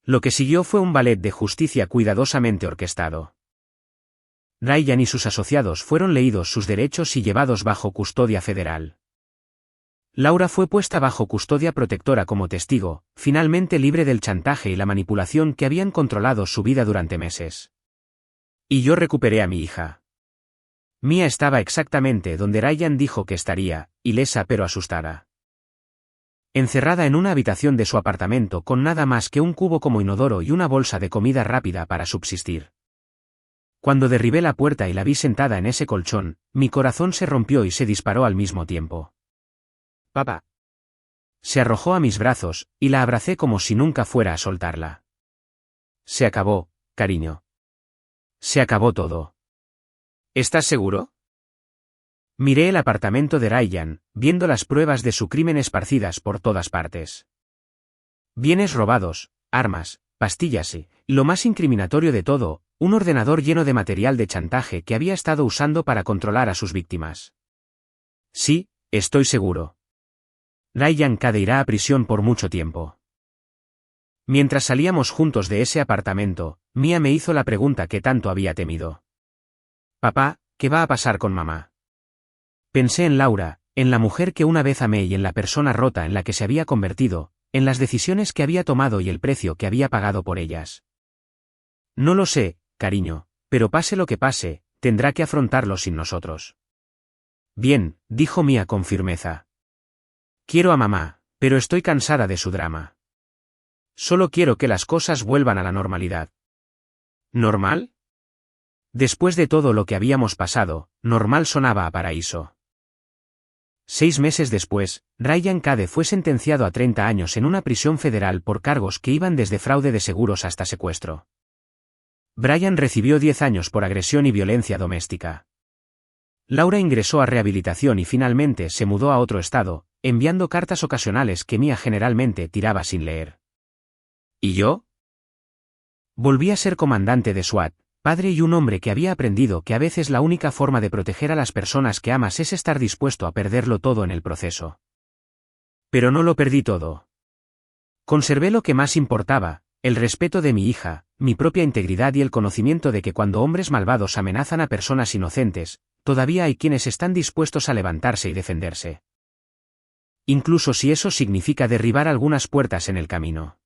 Lo que siguió fue un ballet de justicia cuidadosamente orquestado. Ryan y sus asociados fueron leídos sus derechos y llevados bajo custodia federal. Laura fue puesta bajo custodia protectora como testigo, finalmente libre del chantaje y la manipulación que habían controlado su vida durante meses. Y yo recuperé a mi hija. Mia estaba exactamente donde Ryan dijo que estaría, ilesa pero asustada. Encerrada en una habitación de su apartamento con nada más que un cubo como inodoro y una bolsa de comida rápida para subsistir. Cuando derribé la puerta y la vi sentada en ese colchón, mi corazón se rompió y se disparó al mismo tiempo. Papá. Se arrojó a mis brazos, y la abracé como si nunca fuera a soltarla. Se acabó, cariño. Se acabó todo. ¿Estás seguro? Miré el apartamento de Ryan, viendo las pruebas de su crimen esparcidas por todas partes. Bienes robados, armas, pastillas y, lo más incriminatorio de todo, un ordenador lleno de material de chantaje que había estado usando para controlar a sus víctimas. Sí, estoy seguro. Ryan Cade irá a prisión por mucho tiempo. Mientras salíamos juntos de ese apartamento, Mia me hizo la pregunta que tanto había temido. Papá, ¿qué va a pasar con mamá? Pensé en Laura, en la mujer que una vez amé y en la persona rota en la que se había convertido, en las decisiones que había tomado y el precio que había pagado por ellas. No lo sé, cariño, pero pase lo que pase, tendrá que afrontarlo sin nosotros. Bien, dijo Mia con firmeza. Quiero a mamá, pero estoy cansada de su drama. Solo quiero que las cosas vuelvan a la normalidad. ¿Normal? Después de todo lo que habíamos pasado, normal sonaba a paraíso. 6 meses después, Ryan Cade fue sentenciado a 30 años en una prisión federal por cargos que iban desde fraude de seguros hasta secuestro. Brian recibió 10 años por agresión y violencia doméstica. Laura ingresó a rehabilitación y finalmente se mudó a otro estado, enviando cartas ocasionales que Mia generalmente tiraba sin leer. ¿Y yo? Volví a ser comandante de SWAT, padre y un hombre que había aprendido que a veces la única forma de proteger a las personas que amas es estar dispuesto a perderlo todo en el proceso. Pero no lo perdí todo. Conservé lo que más importaba, el respeto de mi hija, mi propia integridad y el conocimiento de que cuando hombres malvados amenazan a personas inocentes, todavía hay quienes están dispuestos a levantarse y defenderse. Incluso si eso significa derribar algunas puertas en el camino.